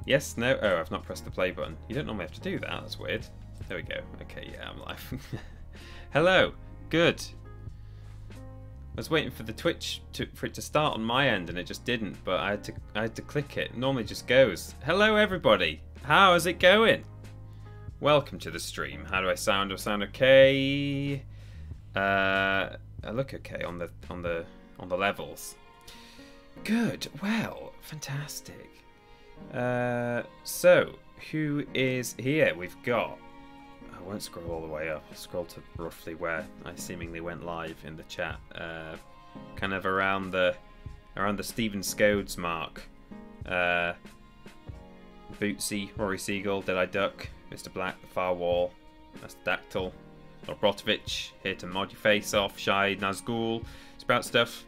Yes, no. Oh, I've not pressed the play button. You don't normally have to do that. That's weird. There we go. Okay, yeah, I'm live. Hello. Good. I was waiting for the Twitch for it to start on my end, and it just didn't. But I had to click it. It normally just goes. Hello, everybody. How is it going? Welcome to the stream. How do I sound? Do I sound okay? I look okay on the levels. Good. Well, fantastic. So who is here? We've got. I won't scroll all the way up. I'll scroll to roughly where I seemingly went live in the chat. Kind of around the Stephen Scodes mark. Bootsy, Rory Seagull, Dead Eye Duck, Mr. Black, The Far Wall, Mr. Dactyl, Lord here to mod your face off, Shy, Nazgul, Sprout Stuff.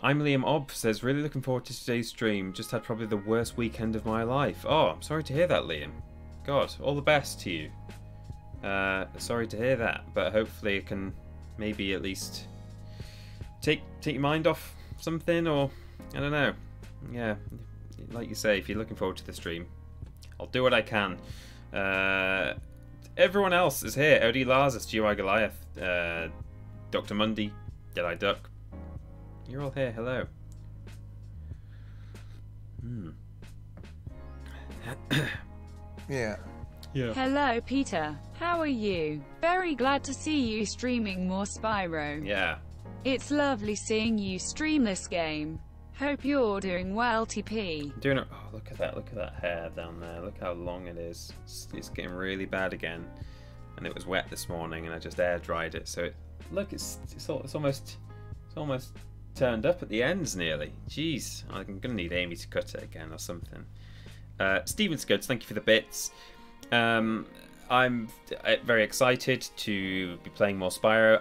I'm Liam Ob says, really looking forward to today's stream. Just had probably the worst weekend of my life. Oh, I'm sorry to hear that, Liam. God, all the best to you. Sorry to hear that, but hopefully it can maybe at least take your mind off something, or I don't know. Yeah, like you say, if you're looking forward to the stream, I'll do what I can. Everyone else is here. OD Larzus, GUI Goliath, Dr. Mundy, Dead Eye Duck. You're all here. Hello. Yeah. Hello, Peter. How are you? Very glad to see you streaming more Spyro. Yeah. It's lovely seeing you stream this game. Hope you're doing well, TP. Doing it. Oh, look at that! Look at that hair down there. Look how long it is. It's getting really bad again. And it was wet this morning, and I just air dried it. So look, it's almost turned up at the ends nearly. Jeez, I'm gonna need Amy to cut it again or something. Steven Scuds, thank you for the bits. I'm very excited to be playing more Spyro.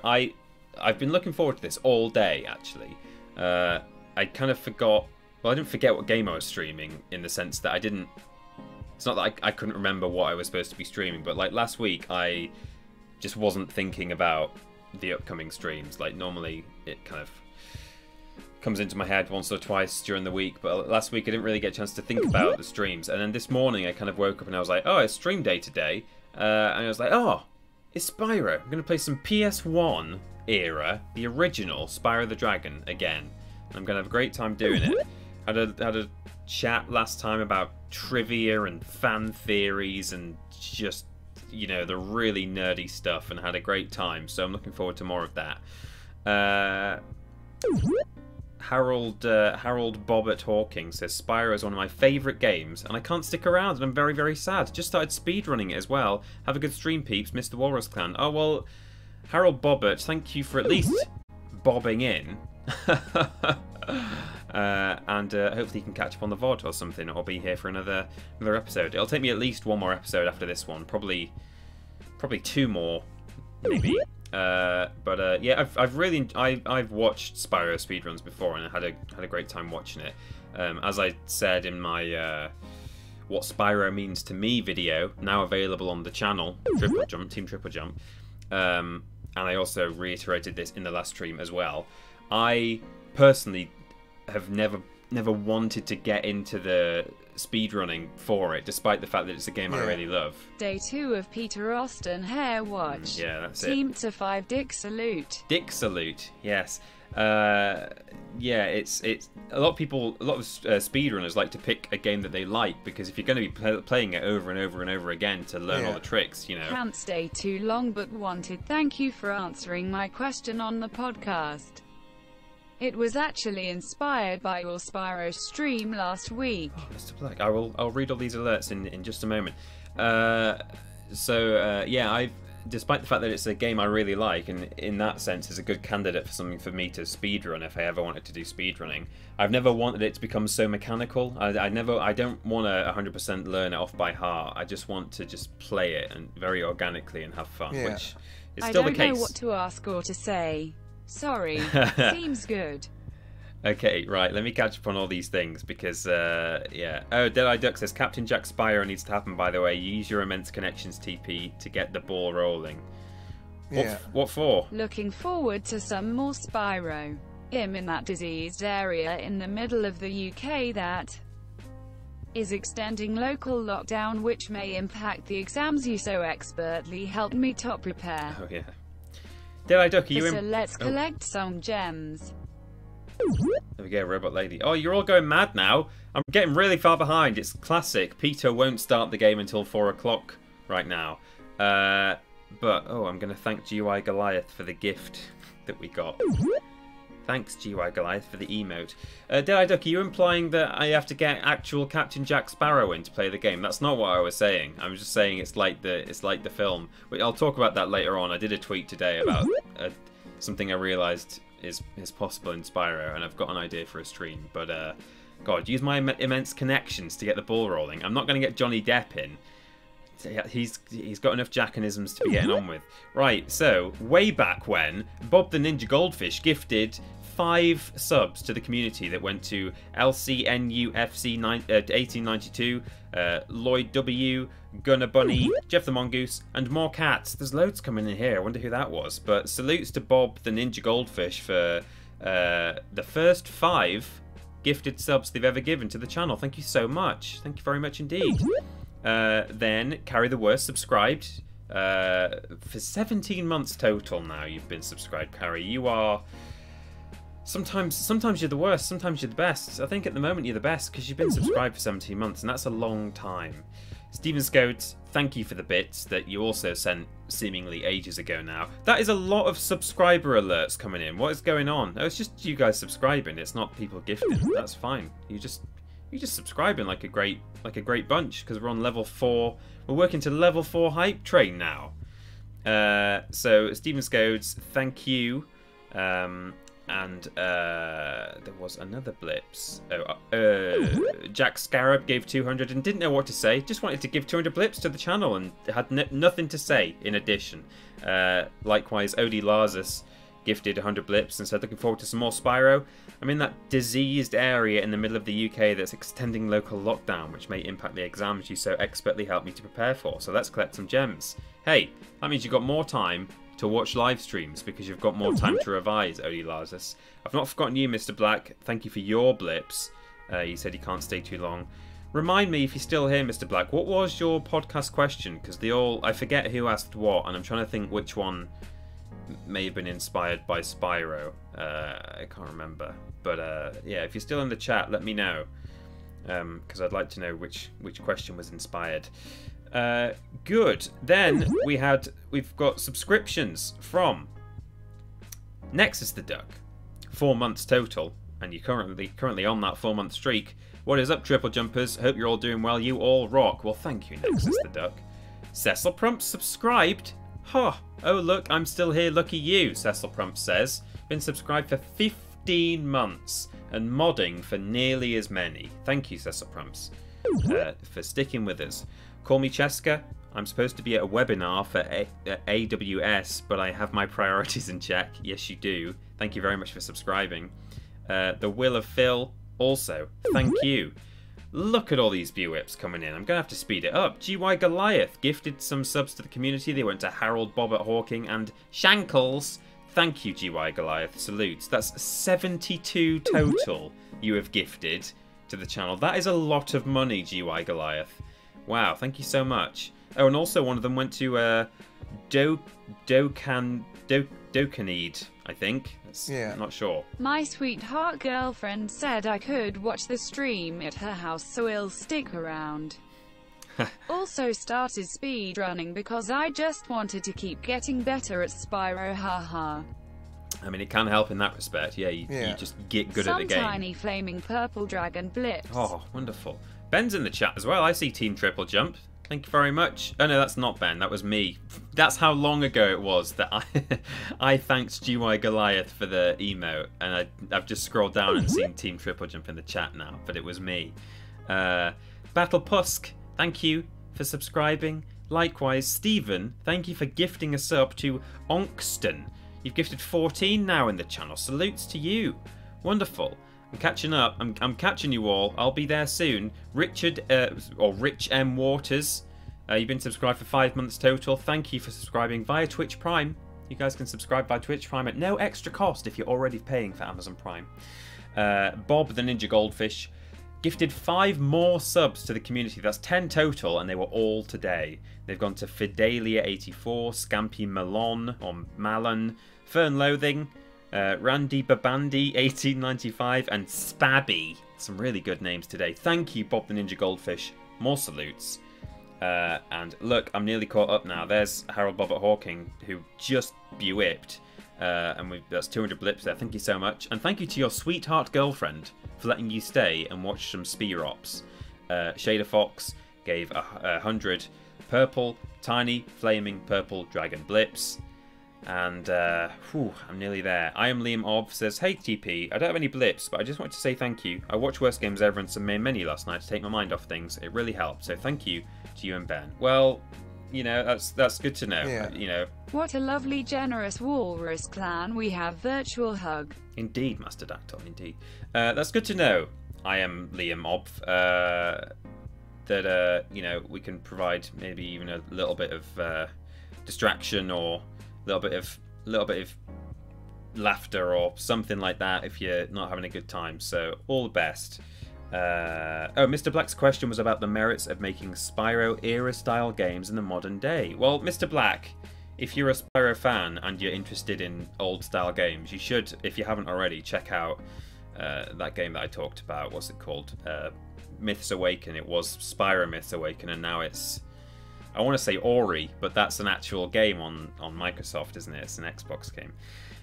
I've been looking forward to this all day actually. I kind of forgot. Well, I didn't forget what game I was streaming in the sense that I didn't. It's not that I couldn't remember what I was supposed to be streaming, but like last week I just wasn't thinking about the upcoming streams. Like normally it kind of comes into my head once or twice during the week, but last week I didn't really get a chance to think about the streams. And then this morning I kind of woke up and I was like, oh, it's stream day today. And I was like, oh, it's Spyro. I'm going to play some PS1 era, the original Spyro the Dragon again. I'm going to have a great time doing it. Had a chat last time about trivia and fan theories and just, you know, the really nerdy stuff, and had a great time. So I'm looking forward to more of that. Harold Bobbert Hawking says, Spyro is one of my favourite games, and I can't stick around, and I'm very, very sad. Just started speedrunning it as well. Have a good stream, peeps. Mr. Walrus Clan. Oh, well, Harold Bobbert, thank you for at least bobbing in. And hopefully you can catch up on the VOD or something, or be here for another episode. It'll take me at least one more episode after this one. Probably two more, maybe. But yeah, I've watched Spyro speedruns before, and I had a great time watching it. As I said in my What Spyro Means to Me video, now available on the channel, Team TripleJump, and I also reiterated this in the last stream as well. I personally have never wanted to get into the speedrunning for it, despite the fact that it's a game I really love. Day 2 of Peter Austin Hair Watch. Yeah, that's Team to 5 Dick Salute. Dick Salute, yes. Yeah, it's a lot of speedrunners like to pick a game that they like, because if you're going to be playing it over and over and over again to learn all the tricks, you know. Can't stay too long, but wanted. Thank you for answering my question on the podcast. It was actually inspired by your Spyro stream last week. Oh, Mr. Black, I'll read all these alerts in just a moment. Yeah, despite the fact that it's a game I really like, and in that sense is a good candidate for something for me to speedrun if I ever wanted to do speedrunning. I've never wanted it to become so mechanical. I don't want to 100% learn it off by heart. I just want to just play it and very organically and have fun, which is still the case. I don't know what to ask or to say. Sorry. Seems good. Okay, right, let me catch up on all these things, because, yeah. Oh, Dead Eye Duck says, Captain Jack Spyro needs to happen, by the way. Use your immense connections, TP, to get the ball rolling. What for? Looking forward to some more Spyro. In that diseased area in the middle of the UK that is extending local lockdown, which may impact the exams you so expertly helped me to prepare. Oh, yeah. Did I duck? Are you in? So let's collect some gems. There we go, Robot Lady. Oh, you're all going mad now. I'm getting really far behind. It's classic. Peter won't start the game until 4 o'clock right now. But, I'm going to thank GUI Goliath for the gift that we got. Thanks, GUI Goliath, for the emote. Did I duck? Are you implying that I have to get actual Captain Jack Sparrow in to play the game? That's not what I was saying. I was just saying it's like the film. But I'll talk about that later on. I did a tweet today about something I realised is possible in Spyro, and I've got an idea for a stream. But God, use my immense connections to get the ball rolling. I'm not going to get Johnny Depp in. He's got enough Jackanisms to be getting on with. Right, so way back when, Bob the Ninja Goldfish gifted 5 subs to the community that went to LCNUFC 1892, Lloyd W, Gunner Bunny, Jeff the Mongoose, and more cats. There's loads coming in here. I wonder who that was. But salutes to Bob the Ninja Goldfish for the first 5 gifted subs they've ever given to the channel. Thank you so much. Thank you very much indeed. Then Carry the Worst subscribed for 17 months total. Now you've been subscribed, Carrie. You are sometimes you're the worst, sometimes you're the best. I think at the moment you're the best because you've been subscribed for 17 months, and that's a long time. Stephen Scout, thank you for the bits that you also sent seemingly ages ago now. That is a lot of subscriber alerts coming in. What is going on? Oh, it's just you guys subscribing. It's not people gifting. That's fine. You're just subscribing like a great bunch, because we're on level 4. We're working to level 4 hype train now. So Stephen Scodes, thank you. And there was another blips. Jack Scarab gave 200 and didn't know what to say. Just wanted to give 200 blips to the channel and had nothing to say in addition. Likewise, Odie Larzus gifted 100 blips and said looking forward to some more Spyro. I'm in that diseased area in the middle of the UK that's extending local lockdown, which may impact the exams you so expertly helped me to prepare for. So let's collect some gems. Hey, that means you've got more time to watch live streams because you've got more time to revise, Odie Larzus. I've not forgotten you, Mr. Black. Thank you for your blips. He said he can't stay too long. Remind me, if you're still here, Mr. Black, what was your podcast question? Because I forget who asked what, and I'm trying to think which one may have been inspired by Spyro. I can't remember. But yeah, if you're still in the chat, let me know. Because I'd like to know which question was inspired. Good. Then we've got subscriptions from Nexus the Duck. 4 months total, and you're currently on that 4-month streak. What is up, Triple Jumpers? Hope you're all doing well. You all rock. Well, thank you, Nexus the Duck. Cecil Prump subscribed. Huh. Oh, look, I'm still here. Lucky you, Cecil Prump says. Been subscribed for 15 months and modding for nearly as many. Thank you, Cecil Prumps, for sticking with us. Call me Cheska. I'm supposed to be at a webinar for AWS, but I have my priorities in check. Yes, you do. Thank you very much for subscribing. The Will of Phil, also. Thank you. Look at all these view whips coming in. I'm going to have to speed it up. GY Goliath gifted some subs to the community. They went to Harold Bobbert Hawking and Shankles. Thank you, GY Goliath. Salutes. That's 72 total you have gifted to the channel. That is a lot of money, GY Goliath. Wow, thank you so much. Oh, and also one of them went to Dokanid, I think. I'm not sure. My sweetheart girlfriend said I could watch the stream at her house, so I'll stick around. Also started speedrunning because I just wanted to keep getting better at Spyro, haha. I mean, it can help in that respect. Yeah, you just get good at the game. Some tiny flaming purple dragon blips. Oh, wonderful. Ben's in the chat as well. I see Team Triple Jump. Thank you very much. Oh no, that's not Ben. That was me. That's how long ago it was that I thanked GY Goliath for the emote, and I've just scrolled down and seen Team Triple Jump in the chat now, but it was me. Battle Pusk, thank you for subscribing. Likewise, Stephen, thank you for gifting a sub to Onkston. You've gifted 14 now in the channel. Salutes to you. Wonderful. I'm catching up. I'm catching you all. I'll be there soon. Richard, or Rich M. Waters, you've been subscribed for 5 months total. Thank you for subscribing via Twitch Prime. You guys can subscribe via Twitch Prime at no extra cost if you're already paying for Amazon Prime. Bob the Ninja Goldfish, gifted 5 more subs to the community. That's 10 total, and they were all today. They've gone to Fidelia84, Scampy Malon, or Malon, Fern Loathing, Randy Babandi, 1895, and Spabby. Some really good names today. Thank you, Bob the Ninja Goldfish. More salutes. And look, I'm nearly caught up now. There's Harold Bobbert Hawking, who just bewhipped. And that's 200 blips there. Thank you so much. And thank you to your sweetheart girlfriend for letting you stay and watch some Spearops. Shader Fox gave 100 purple, tiny, flaming purple dragon blips. And, I'm nearly there. I am Liam Ob says, hey TP, I don't have any blips, but I just want to say thank you. I watched Worst Games Ever and some main menu last night to take my mind off things. It really helped, so thank you to you and Ben. Well, you know, that's good to know. Yeah. You know. What a lovely, generous walrus clan we have. Virtual hug. Indeed, Master Dactyl, indeed. That's good to know. I am Liam Ob. That you know, we can provide maybe even a little bit of distraction or a little bit of laughter or something like that if you're not having a good time. So all the best. Mr. Black's question was about the merits of making Spyro era-style games in the modern day. Well, Mr. Black, if you're a Spyro fan and you're interested in old-style games, you should, if you haven't already, check out that game that I talked about. What's it called? Myths Awaken. It was Spyro Myths Awaken, and now it's, I want to say Ori, but that's an actual game on Microsoft, isn't it? It's an Xbox game.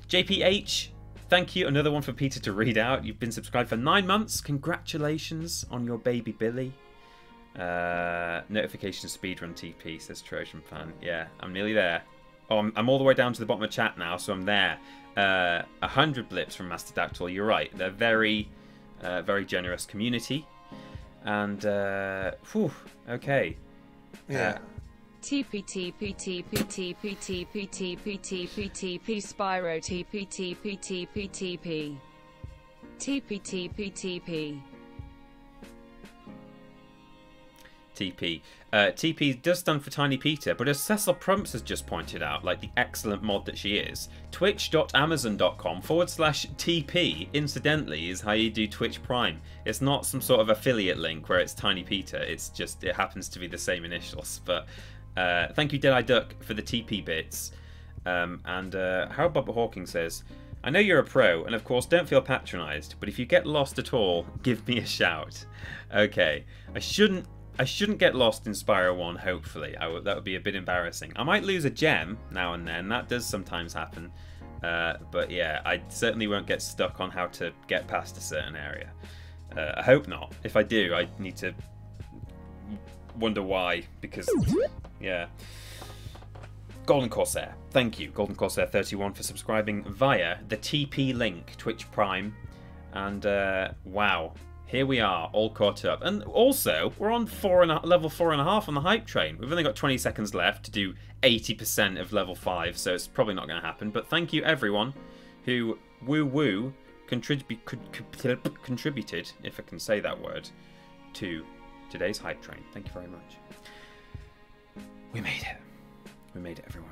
JPH, thank you. Another one for Peter to read out. You've been subscribed for 9 months. Congratulations on your baby Billy. Notification speedrun TP, says Trojan fan. Yeah, I'm nearly there. Oh, I'm all the way down to the bottom of chat now, so I'm there. 100 blips from Master Dactyl. You're right. They're very, very generous community. And, okay. Yeah. TP TP TP TP TP TP TP TP Spyro TP TP TP TP TP TP TP TP. TP does stand for Tiny Peter, but as Cecil Prumps has just pointed out, like the excellent mod that she is, twitch.amazon.com/TP, incidentally, is how you do Twitch Prime. It's not some sort of affiliate link where it's Tiny Peter, it's just, it happens to be the same initials. But thank you, Deadeye Duck, for the TP bits. Harold Bob Hawking says, I know you're a pro, and of course don't feel patronised, but if you get lost at all, give me a shout. Okay, I shouldn't get lost in Spyro 1, hopefully. That would be a bit embarrassing. I might lose a gem now and then. That does sometimes happen. But yeah, I certainly won't get stuck on how to get past a certain area. I hope not. If I do, I need to wonder why. Because, yeah. Golden Corsair. Thank you, Golden Corsair 31, for subscribing via the TP link, Twitch Prime. And, wow. Here we are, all caught up. And also, we're on level 4.5 on the hype train. We've only got 20 seconds left to do 80% of level 5, so it's probably not going to happen. But thank you, everyone, who contributed, if I can say that word, to today's hype train. Thank you very much. We made it. We made it, everyone.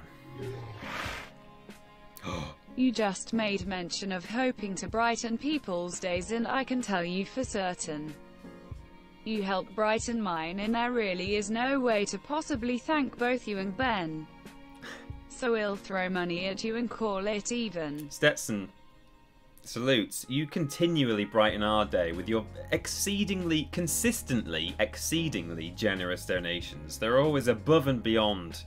You just made mention of hoping to brighten people's days, and I can tell you for certain you helped brighten mine, and there really is no way to possibly thank both you and Ben. So we'll throw money at you and call it even. Stetson, salutes. You continually brighten our day with your consistently exceedingly generous donations. They're always above and beyond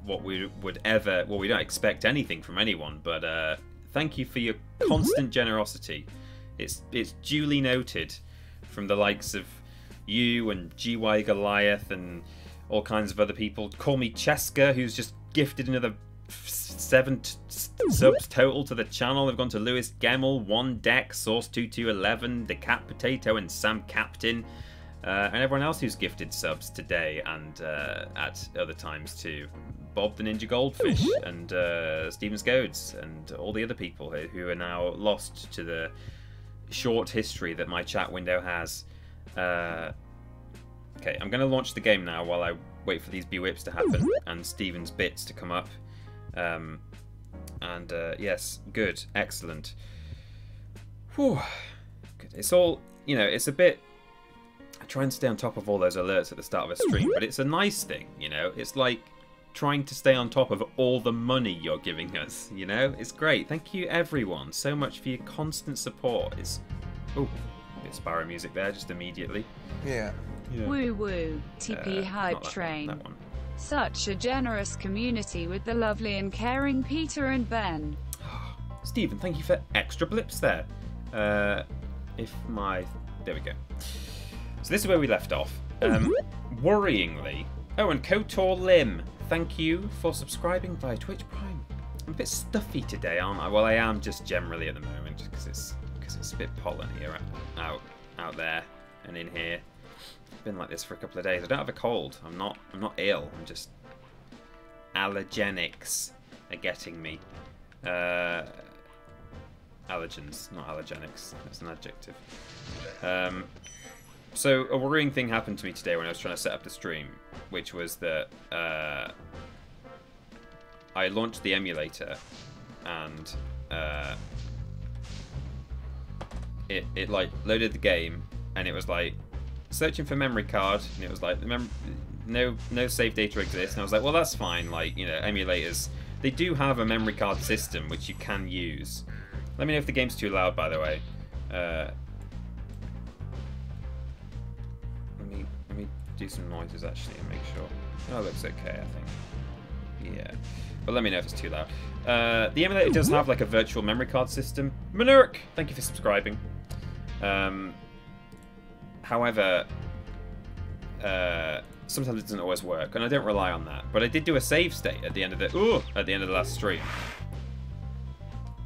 what we would ever, well, we don't expect anything from anyone, but thank you for your constant generosity. It's duly noted from the likes of you and GY Goliath and all kinds of other people. Call Me Cheska, who's just gifted another 7 subs total to the channel. They've gone to Lewis Gemmel, One Deck, Source 2211, The Cat Potato, and Sam Captain. And everyone else who's gifted subs today and at other times too. Bob the Ninja Goldfish and Stephen Scodes and all the other people who are now lost to the short history that my chat window has. Okay, I'm going to launch the game now while I wait for these B-whips to happen and Stephen's bits to come up. Yes, good, excellent. Whew. Good. It's all you know, it's a bit... I try and stay on top of all those alerts at the start of a stream, but it's a nice thing, you know? It's like trying to stay on top of all the money you're giving us, you know? It's great. Thank you, everyone, so much for your constant support. It's... Oh, a bit of Spyro music there, just immediately. Yeah. Woo woo, TP Hype Train. That one. Such a generous community with the lovely and caring Peter and Ben. Stephen, thank you for extra blips there. There we go. So this is where we left off. Worryingly... Oh, and KOTOR Lim, thank you for subscribing via Twitch Prime. I'm a bit stuffy today, aren't I? Well, I am just generally at the moment, just because it's a bit pollen here, out there and in here. It's been like this for a couple of days. I don't have a cold. I'm not ill. I'm just... Allergenics are getting me. Allergens, not allergenics. That's an adjective. So a worrying thing happened to me today when I was trying to set up the stream, which was that I launched the emulator and it like loaded the game and it was like searching for memory card and it was like no save data exists, and I was like, well, that's fine. Like, you know, emulators, they do have a memory card system which you can use. Let me know if the game's too loud, by the way. Let me do some noises actually and make sure. Oh, it looks okay, I think. Yeah, but let me know if it's too loud. The emulator does have like a virtual memory card system. Manurk, thank you for subscribing. However, sometimes it doesn't always work, and I don't rely on that. But I did do a save state at the end of the last stream.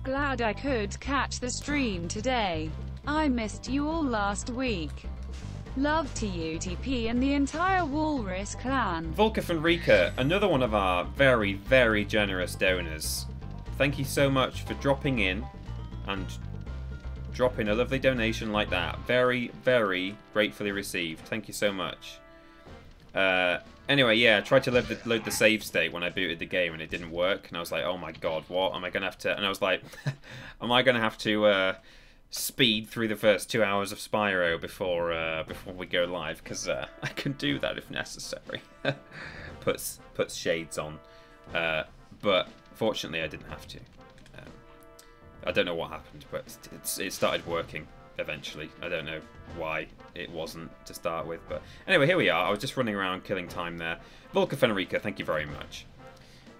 Glad I could catch the stream today. I missed you all last week. Love to you, TP, and the entire Walrus clan. Volker van Rika, another one of our very, very generous donors. Thank you so much for dropping in and dropping a lovely donation like that. Very, very gratefully received. Thank you so much. Anyway, yeah, I tried to load the save state when I booted the game and it didn't work. And I was like, oh my god, what? Am I going to have to... And I was like, am I going to have to speed through the first 2 hours of Spyro before we go live? Because I can do that if necessary. puts shades on. But fortunately, I didn't have to. I don't know what happened, but it started working eventually. I don't know why it wasn't to start with, but anyway, here we are. I was just running around killing time there. Volker Fenrica, thank you very much.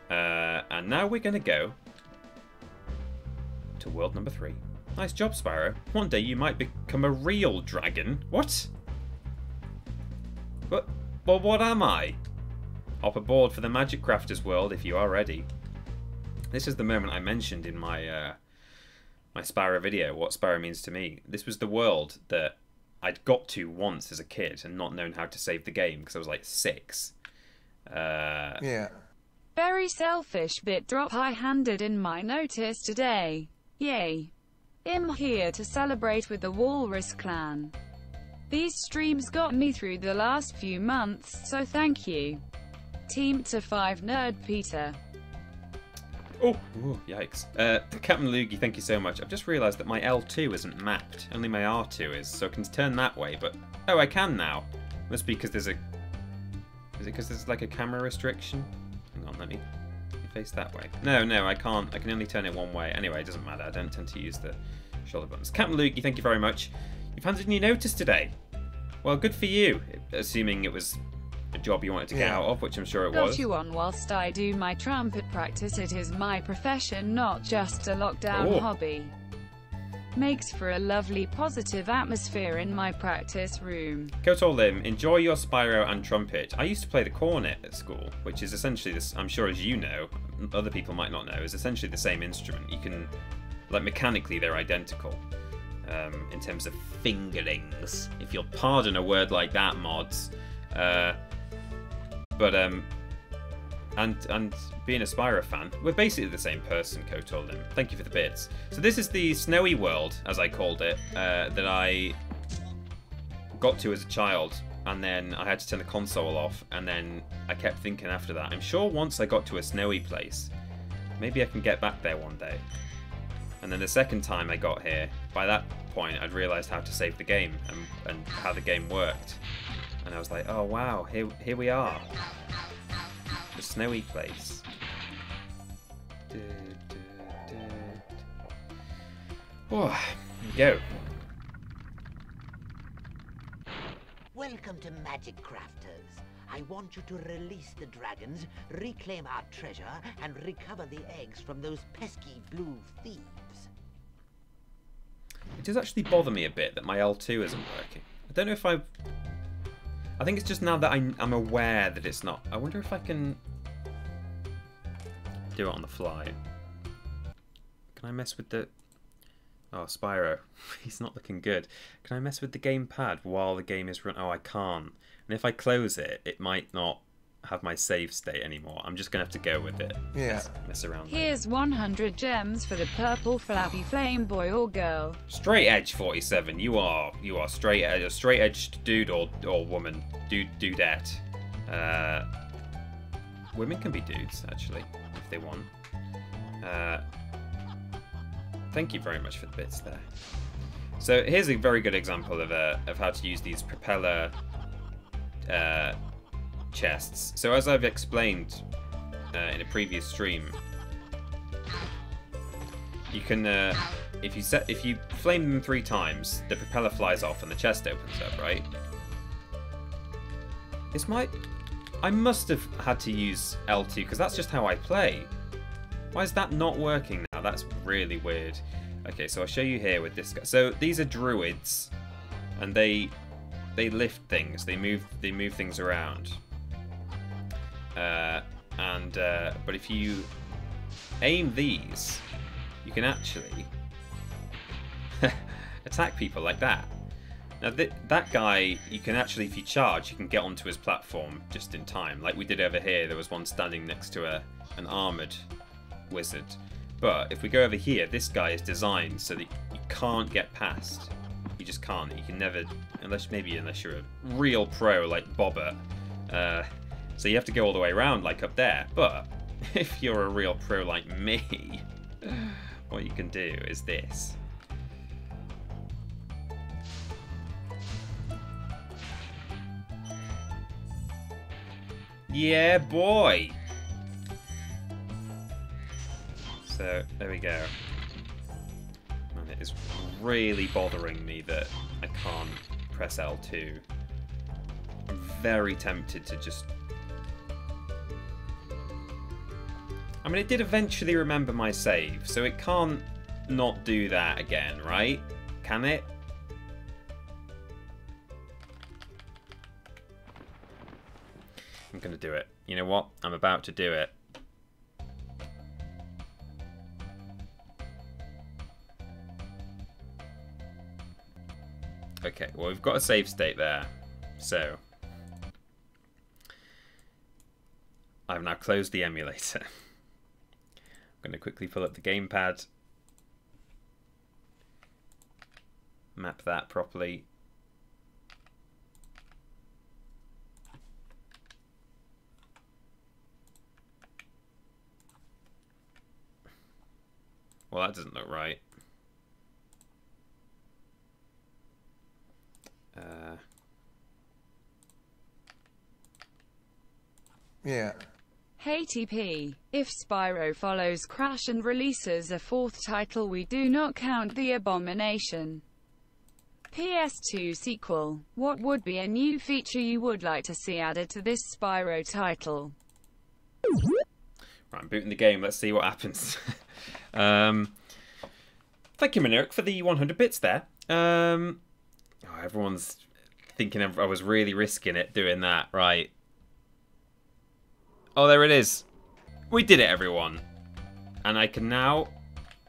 And now we're going to go to world number 3. Nice job, Spyro. One day you might become a real dragon. What? Well, what am I? Hop aboard for the Magic Crafters world if you are ready. This is the moment I mentioned in my my Spyro video, what Spyro means to me. This was the world that I'd got to once as a kid and not known how to save the game because I was like 6. Yeah. Very selfish bit drop I handed in my notice today. Yay. I'm here to celebrate with the Walrus clan. These streams got me through the last few months, so thank you. Team to 5 Nerd Peter. Oh, ooh, yikes. Captain Loogie, thank you so much. I've just realised that my L2 isn't mapped. Only my R2 is, so I can turn that way, but... Oh, I can now. Must be because there's a... Is it because there's like a camera restriction? Hang on, let me face that way. No, I can't. I can only turn it one way. Anyway, it doesn't matter. I don't tend to use the shoulder buttons. Captain Loogie, thank you very much. You've handed in your notice today. Well, good for you. Assuming it was a job you wanted to get out of, which I'm sure it was. Got you on whilst I do my trumpet practice. It is my profession, not just a lockdown hobby. Makes for a lovely positive atmosphere in my practice room. KOTOR Lim, enjoy your Spyro and trumpet. I used to play the cornet at school, which is essentially this, I'm sure as you know, other people might not know, is essentially the same instrument. You can, like mechanically they're identical in terms of fingerings, if you'll pardon a word like that, mods. And being a Spyro fan, we're basically the same person, KOTOR Lim. Thank you for the bits. So this is the snowy world, as I called it, that I got to as a child, and then I had to turn the console off, and then I kept thinking after that, I'm sure once I got to a snowy place, maybe I can get back there one day. And then the second time I got here, by that point I'd realised how to save the game and how the game worked. And I was like, oh wow, here we are. The snowy place. Oh, here we go. Welcome to Magic Crafters. I want you to release the dragons, reclaim our treasure, and recover the eggs from those pesky blue thieves. It does actually bother me a bit that my L2 isn't working. I don't know if I think it's just now that I'm aware that it's not. I wonder if I can do it on the fly. Can I mess with the... Oh, Spyro. He's not looking good. Can I mess with the gamepad while the game is run? Oh, I can't. And if I close it, it might not have my save state anymore. I'm just going to have to go with it. Yeah. Mess around. Here's 100 gems for the purple flappy flame boy or girl. Straight edge 47. You are straight edge, a straight edged dude or woman. Dudette. Women can be dudes, actually, if they want. Thank you very much for the bits there. So here's a very good example of how to use these propeller chests. So as I've explained in a previous stream, you can if you flame them 3 times, the propeller flies off and the chest opens up, right? I must have had to use L2 because that's just how I play. Why is that not working now? That's really weird. Okay, so I'll show you here with this guy. So these are druids, and they lift things. They move things around. But if you aim these, you can actually attack people like that. Now that guy, you can actually, if you charge, you can get onto his platform just in time, like we did over here. There was one standing next to an armoured wizard. But if we go over here, this guy is designed so that you can't get past. You just can't. You can never, unless you're a real pro like Bobber. So you have to go all the way around like up there. But if you're a real pro like me, what you can do is this. Yeah, boy. So, there we go. And it is really bothering me that I can't press L2. I'm very tempted to just... I mean, it did eventually remember my save, so it can't not do that again, right? Can it? I'm gonna do it. You know what? I'm about to do it. Okay, well, we've got a save state there, so I've now closed the emulator. I'm going to quickly pull up the gamepad, map that properly. Well, that doesn't look right. Yeah. Hey TP, if Spyro follows Crash and releases a 4th title, we do not count the abomination. PS2 sequel, what would be a new feature you would like to see added to this Spyro title? Right, I'm booting the game, let's see what happens. Thank you, Minirk, for the 100 bits there. Oh, everyone's thinking I was really risking it doing that, right? Oh, there it is. We did it, everyone. And I can now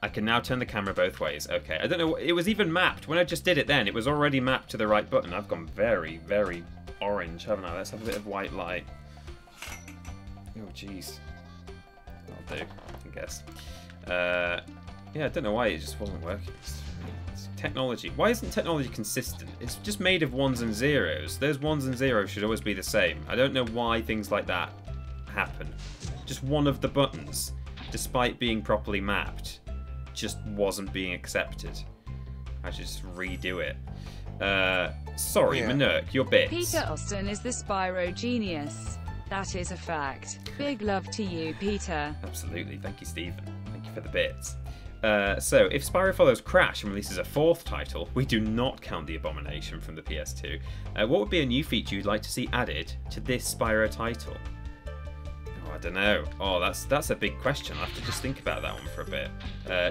turn the camera both ways. Okay, I don't know. It was even mapped. When I just did it then, it was already mapped to the right button. I've gone very, very orange, haven't I? Let's have a bit of white light. Oh, jeez. That'll do, I guess. Yeah, I don't know why it just wasn't working. It's technology. Why isn't technology consistent? It's just made of 1s and 0s. Those 1s and 0s should always be the same. I don't know why things like that happen. Just one of the buttons, despite being properly mapped, just wasn't being accepted. I should just redo it. Sorry, Gnarc, your bits. Peter Austin is the Spyro genius. That is a fact. Big love to you, Peter. Absolutely. Thank you, Stephen. Thank you for the bits. So, if Spyro follows Crash and releases a 4th title, we do not count the Abomination from the PS2. What would be a new feature you'd like to see added to this Spyro title? Oh, I don't know. Oh, that's a big question. I'll have to just think about that one for a bit.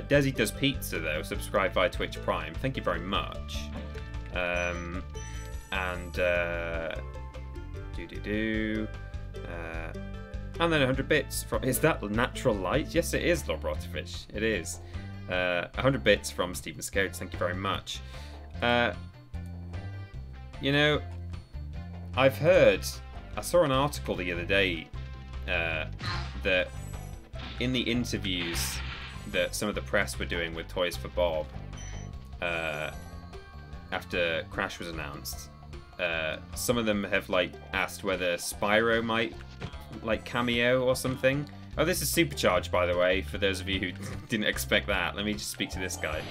Desi Does Pizza, though, subscribed via Twitch Prime. Thank you very much. And then 100 bits from... Is that Natural Light? Yes, it is, Lobrotovich. It is. 100 bits from Stephen Scouts. Thank you very much. You know, I saw an article the other day that in the interviews that some of the press were doing with Toys for Bob after Crash was announced, some of them have asked whether Spyro might cameo or something. Oh, this is Supercharged, by the way, for those of you who didn't expect that. Let me just speak to this guy.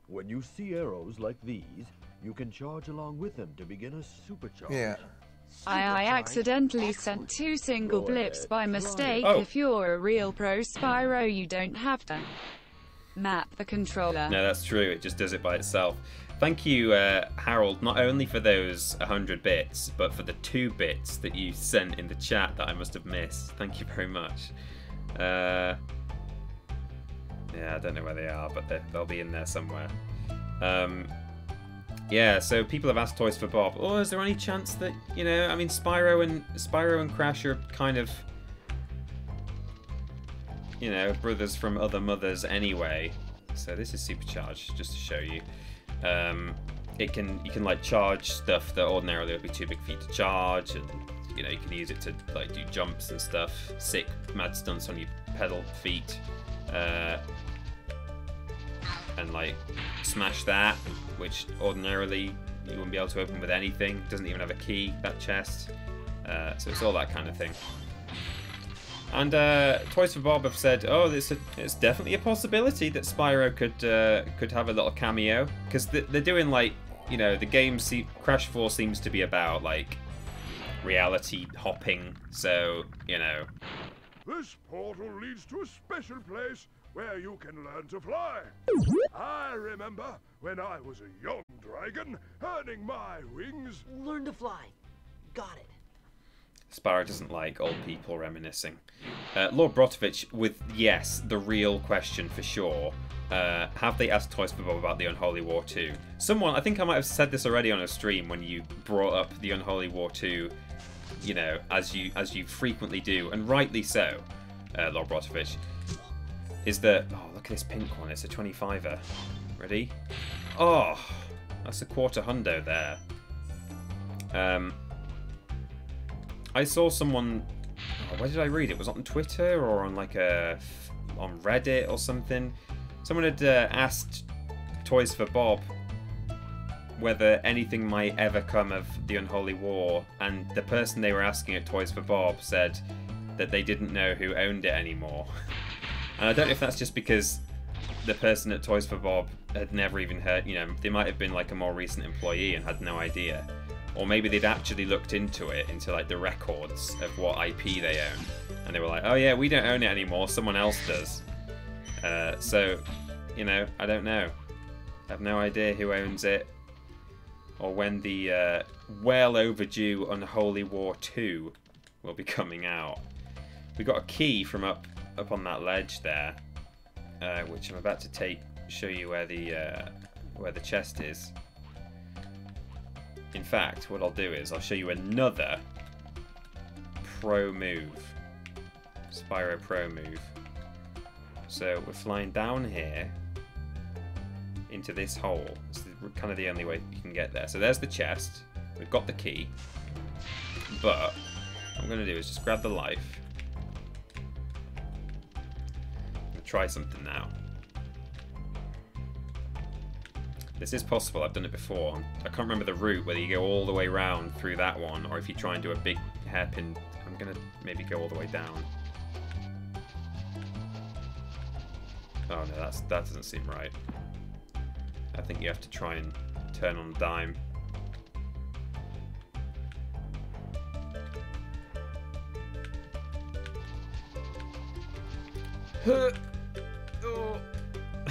When you see arrows like these, you can charge along with them to begin a supercharge. Yeah. I accidentally sent 2 single blips by mistake. Oh. If you're a real pro Spyro, you don't have to map the controller. No, that's true. It just does it by itself. Thank you, Harold, not only for those 100 bits, but for the 2 bits that you sent in the chat that I must have missed. Thank you very much. Yeah, I don't know where they are, but they'll be in there somewhere. Yeah, so people have asked Toys for Bob, oh, is there any chance that, you know, I mean, Spyro and Crash are kind of, you know, brothers from other mothers anyway. So this is Supercharged, just to show you. You can charge stuff that ordinarily would be too big for you to charge, and you know, you can use it to do jumps and stuff, sick mad stunts on your pedal feet, and smash that, which ordinarily you wouldn't be able to open with anything. It doesn't even have a key, that chest. So it's all that kind of thing. And Toys for Bob have said, oh, it's definitely a possibility that Spyro could have a little cameo, because they're doing you know, the game Crash 4 seems to be about reality hopping, so you know. This portal leads to a special place where you can learn to fly. I remember when I was a young dragon, earning my wings. Learn to fly. Got it. Spyro doesn't like old people reminiscing. Lord Brotovich with, yes, the real question for sure. Have they asked Toys for Bob about the Unholy War 2? Someone, I think I might have said this already on a stream when you brought up the Unholy War 2, you know, as you frequently do, and rightly so, Lord Brotovich, is that, oh, look at this pink one, it's a 25er. Ready? Oh, that's a quarter hundo there. I saw someone, oh, where did I read it? Was it on Twitter or on on Reddit or something? Someone had asked Toys for Bob whether anything might ever come of the Unholy War, and the person they were asking at Toys for Bob said that they didn't know who owned it anymore. And I don't know if that's just because the person at Toys for Bob had never even heard, you know, they might have been a more recent employee and had no idea. Or maybe they'd actually looked into it, into the records of what IP they own. And they were like, oh yeah, we don't own it anymore, someone else does. So, you know, I don't know. I have no idea who owns it, or when the well overdue Unholy War 2 will be coming out. We got a key from up on that ledge there, which I'm about to show you where the chest is. In fact, what I'll do is I'll show you another pro move, Spyro pro move. So we're flying down here into this hole. It's kind of the only way you can get there. So there's the chest. We've got the key. But what I'm going to do is just grab the life. I'm going to try something now. This is possible, I've done it before. I can't remember the route, whether you go all the way round through that one, or if you try and do a big hairpin. I'm going to maybe go all the way down. Oh no, that doesn't seem right. I think you have to try and turn on a dime.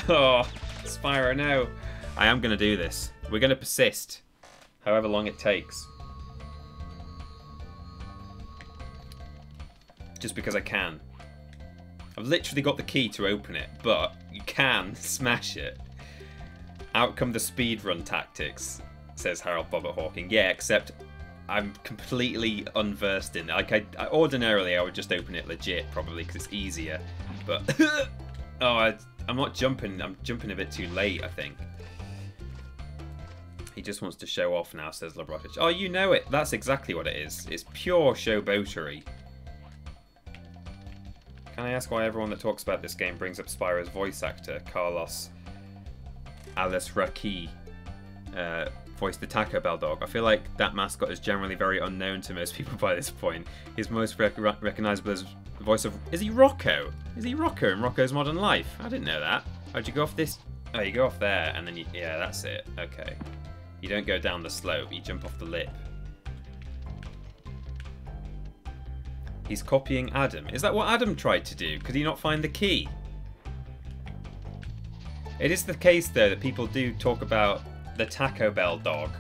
Oh, Spyro, no. I am going to do this. We're going to persist, however long it takes. Just because I can. I've literally got the key to open it, but you can smash it. Out come the speedrun tactics, says Harold Bobbert Hawking. Yeah, except I'm completely unversed in it. Like, ordinarily I would just open it legit, probably, because it's easier. But, oh, I'm not jumping. I'm jumping a bit too late, I think. He just wants to show off now, says Labrotich. Oh, you know it. That's exactly what it is. It's pure showboatery. Can I ask why everyone that talks about this game brings up Spyro's voice actor, Carlos Alesraqui, voiced the Taco Bell dog? I feel like that mascot is generally very unknown to most people by this point. He's most recognisable as the voice of... Is he Rocco? Is he Rocco in Rocco's Modern Life? I didn't know that. How'd you go off this? Oh, you go off there, and then you... Yeah, that's it. Okay. You don't go down the slope, you jump off the lip. He's copying Adam. Is that what Adam tried to do? Could he not find the key? It is the case, though, that people do talk about the Taco Bell dog.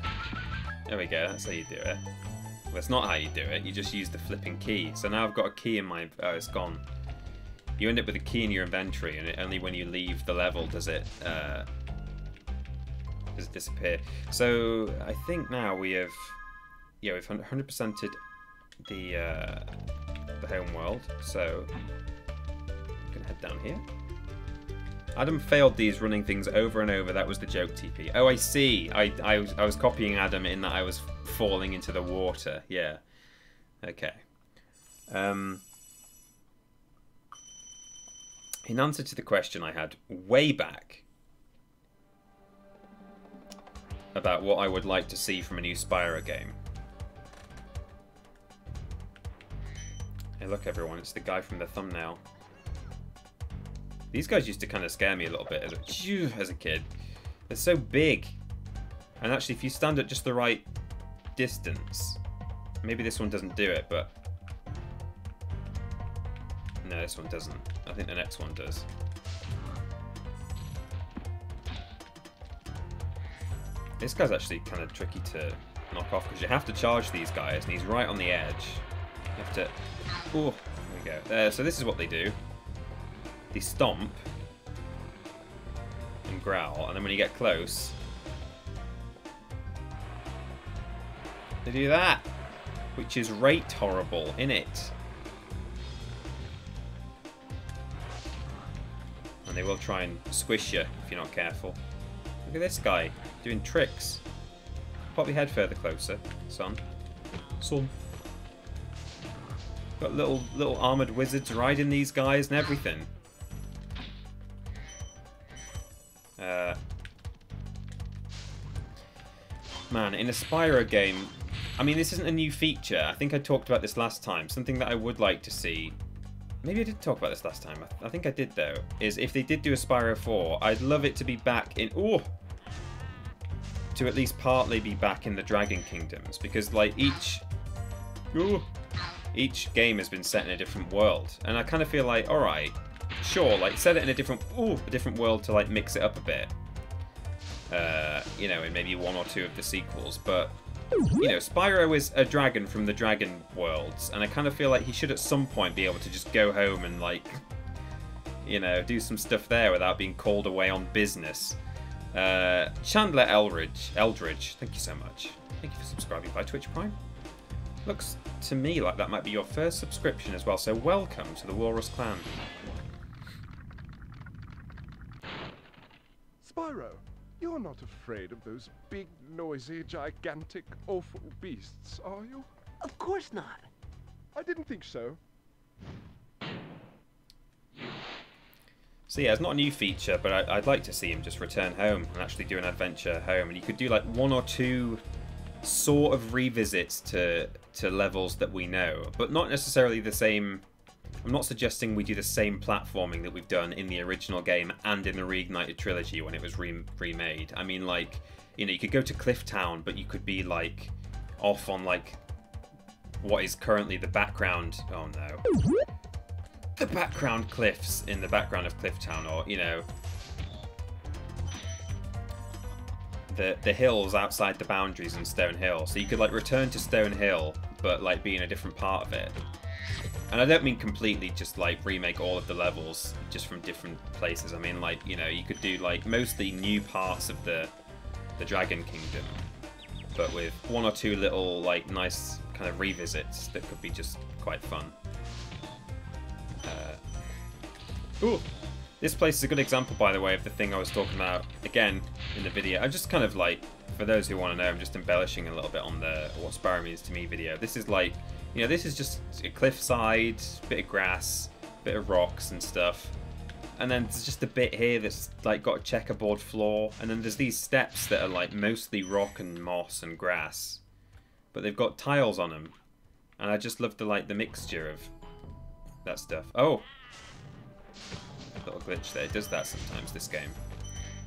There we go, that's how you do it. Well, it's not how you do it, you just use the flipping key. So now I've got a key in my... Oh, it's gone. You end up with a key in your inventory, and only when you leave the level does it disappear. So I think now we have... Yeah, we've 100%ed the home world, so I'm gonna head down here. Adam failed these running things over and over. That was the joke, TP. Oh, I see. I was copying Adam in that I was falling into the water. Yeah. Okay. In answer to the question I had way back about what I would like to see from a new Spyro game. Hey, look, everyone, it's the guy from the thumbnail. These guys used to kind of scare me a little bit as a kid. They're so big. And actually, if you stand at just the right distance... Maybe this one doesn't do it, but... No, this one doesn't. I think the next one does. This guy's actually kind of tricky to knock off, because you have to charge these guys, and he's right on the edge. You have to... Oh, there we go. So this is what they do. They stomp and growl, and then when you get close, they do that, which is right horrible, innit? And they will try and squish you if you're not careful. Look at this guy doing tricks. Pop your head further closer, son. Son. Got little armoured wizards riding these guys and everything. Man, in a Spyro game, I mean, this isn't a new feature. I think I talked about this last time. Something that I would like to see, maybe I did talk about this last time. I think I did, though, is if they did do a Spyro 4, I'd love it to be back in... Oh! To at least partly be back in the Dragon Kingdoms, because, like, each game has been set in a different world, and I kind of feel like, alright, sure, like, set it in a different world to, like, mix it up a bit. You know, in maybe one or two of the sequels, but, you know, Spyro is a dragon from the Dragon worlds, and I kind of feel like he should at some point be able to just go home and, like, you know, do some stuff there without being called away on business. Chandler Eldridge, thank you so much. Thank you for subscribing by Twitch Prime. Looks to me like that might be your first subscription as well, so welcome to the Walrus Clan. Spyro, you're not afraid of those big, noisy, gigantic, awful beasts, are you? Of course not. I didn't think so. So yeah, it's not a new feature, but I'd like to see him just return home and actually do an adventure home. And you could do like one or two sort of revisits to levels that we know, but not necessarily the same I'm not suggesting we do the same platforming that we've done in the original game and in the Reignited trilogy when it was remade. I mean, like, you know, you could go to Cliff Town, but you could be like off on like what is currently the background. Oh no. The background cliffs in the background of Cliff Town, or, you know, the hills outside the boundaries in Stone Hill. So you could like return to Stone Hill, but like be in a different part of it. And I don't mean completely just like remake all of the levels just from different places. I mean, like, you know, you could do like mostly new parts of the Dragon Kingdom, but with one or two little like nice kind of revisits that could be just quite fun. Ooh, this place is a good example, by the way, of the thing I was talking about again in the video. I'm just kind of like, for those who want to know, I'm just embellishing a little bit on the what Spyro means to me video. This is like, you know, this is just a cliffside, bit of grass, bit of rocks and stuff. And then there's just a bit here that's like got a checkerboard floor. And then there's these steps that are like mostly rock and moss and grass, but they've got tiles on them. And I just love the like the mixture of that stuff. Oh, a little glitch there. It does that sometimes, this game.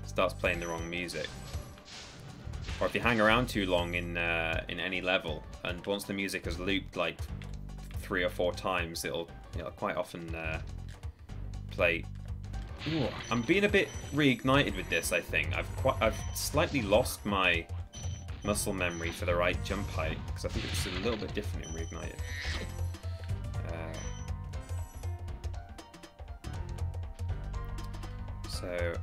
It starts playing the wrong music. Or if you hang around too long in any level, and once the music has looped like 3 or 4 times, it'll quite often play. Ooh, I'm being a bit reignited with this. I think I've slightly lost my muscle memory for the right jump height, because I think it's a little bit different in reignited. So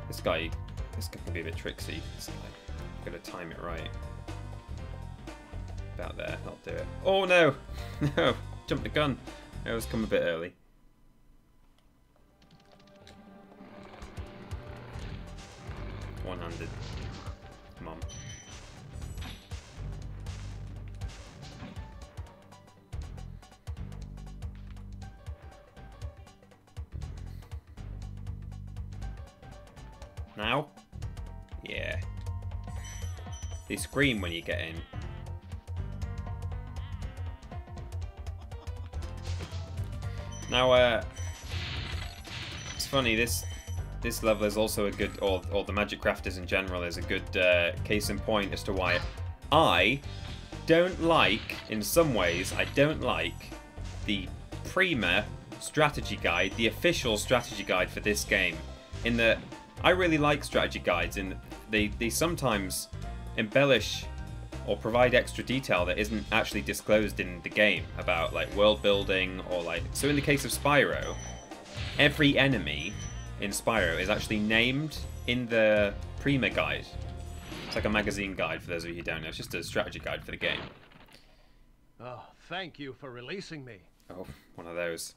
this guy can be a bit tricksy. This guy, gotta time it right. About there, I'll do it. Oh no, no! Jumped the gun. I always come a bit early. One-handed. Come on. Now? Yeah. They scream when you get in. Now, it's funny, this level is also a good, or the Magic Crafters in general is a good case in point as to why I don't like, in some ways, I don't like the Prima strategy guide, the official strategy guide for this game. In that, I really like strategy guides, and they sometimes embellish or provide extra detail that isn't actually disclosed in the game about like world building, or like, so in the case of Spyro, every enemy in Spyro is actually named in the Prima guide. It's like a magazine guide for those of you who don't know. It's just a strategy guide for the game. Oh, thank you for releasing me. Oh, one of those.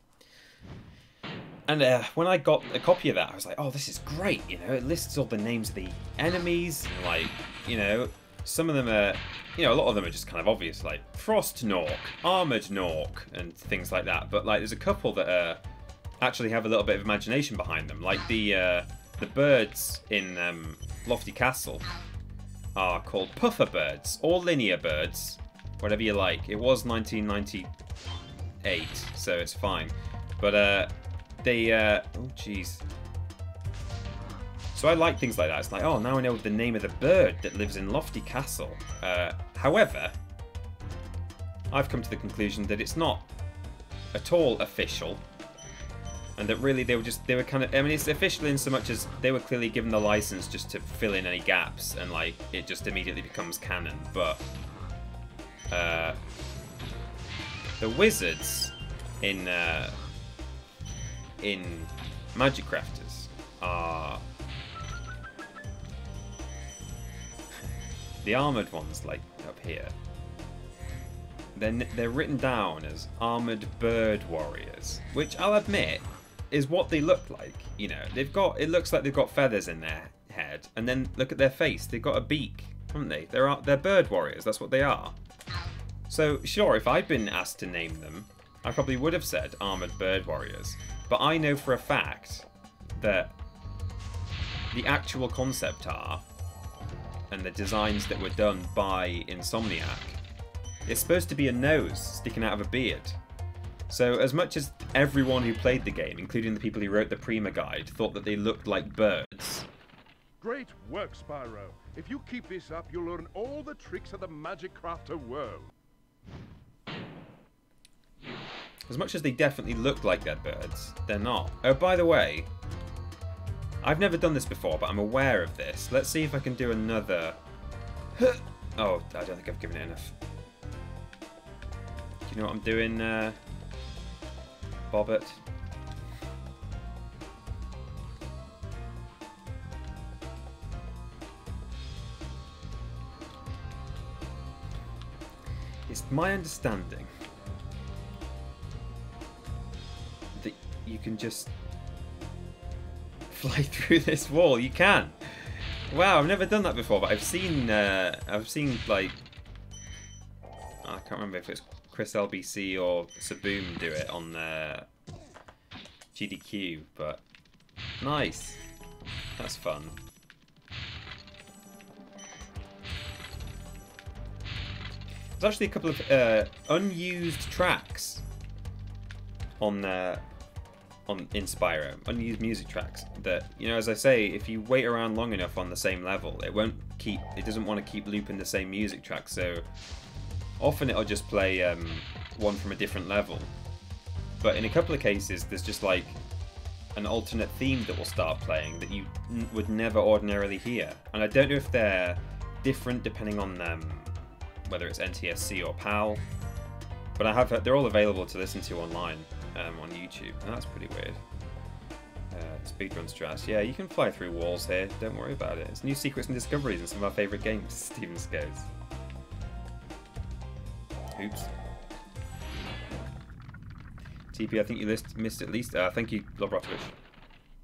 And when I got a copy of that, I was like, oh, this is great, you know, it lists all the names of the enemies, and like, you know, some of them are, you know, a lot of them are just kind of obvious, like Frost Gnorc, Armored Gnorc, and things like that, but like there's a couple that actually have a little bit of imagination behind them, like the birds in Lofty Castle are called puffer birds, or linear birds, whatever you like. It was 1998, so it's fine, but they, oh jeez. So I like things like that. It's like, oh, now I know the name of the bird that lives in Lofty Castle. However, I've come to the conclusion that it's not at all official, and that really they were kind of, I mean, it's official in so much as they were clearly given the license just to fill in any gaps, and like it just immediately becomes canon. But the wizards in Magic Crafters are the armored ones, like up here. They're written down as armored bird warriors, which I'll admit is what they look like. You know, it looks like they've got feathers in their head, and then look at their face. They've got a beak, haven't they? They're bird warriors. That's what they are. So sure, if I'd been asked to name them, I probably would have said armored bird warriors. But I know for a fact that the actual concept art and the designs that were done by Insomniac it's supposed to be a nose sticking out of a beard. So as much as everyone who played the game, including the people who wrote the Prima guide, thought that they looked like birds. Great work, Spyro. If you keep this up, you'll learn all the tricks of the Magic Crafter world. As much as they definitely look like they're birds, they're not. Oh, by the way, I've never done this before, but I'm aware of this. Let's see if I can do another... Oh, I don't think I've given it enough. Do you know what I'm doing, Bobbert? It's my understanding that you can just fly through this wall. You can. Wow, I've never done that before, but I've seen like, I can't remember if it's Chris LBC or Saboom do it on GDQ, but nice. That's fun. There's actually a couple of unused tracks on in Spyro, unused music tracks that, you know, as I say, if you wait around long enough on the same level, it doesn't want to keep looping the same music track, so often it'll just play one from a different level. But in a couple of cases, there's just like an alternate theme that will start playing that you would never ordinarily hear, and I don't know if they're different depending on whether it's NTSC or PAL, but they're all available to listen to online on YouTube, and that's pretty weird. Speedrun strats. Yeah, you can fly through walls here, don't worry about it. It's new secrets and discoveries in some of our favourite games, Stevens goes. Oops. TP, I think you missed at least... thank you, Lobrotovich.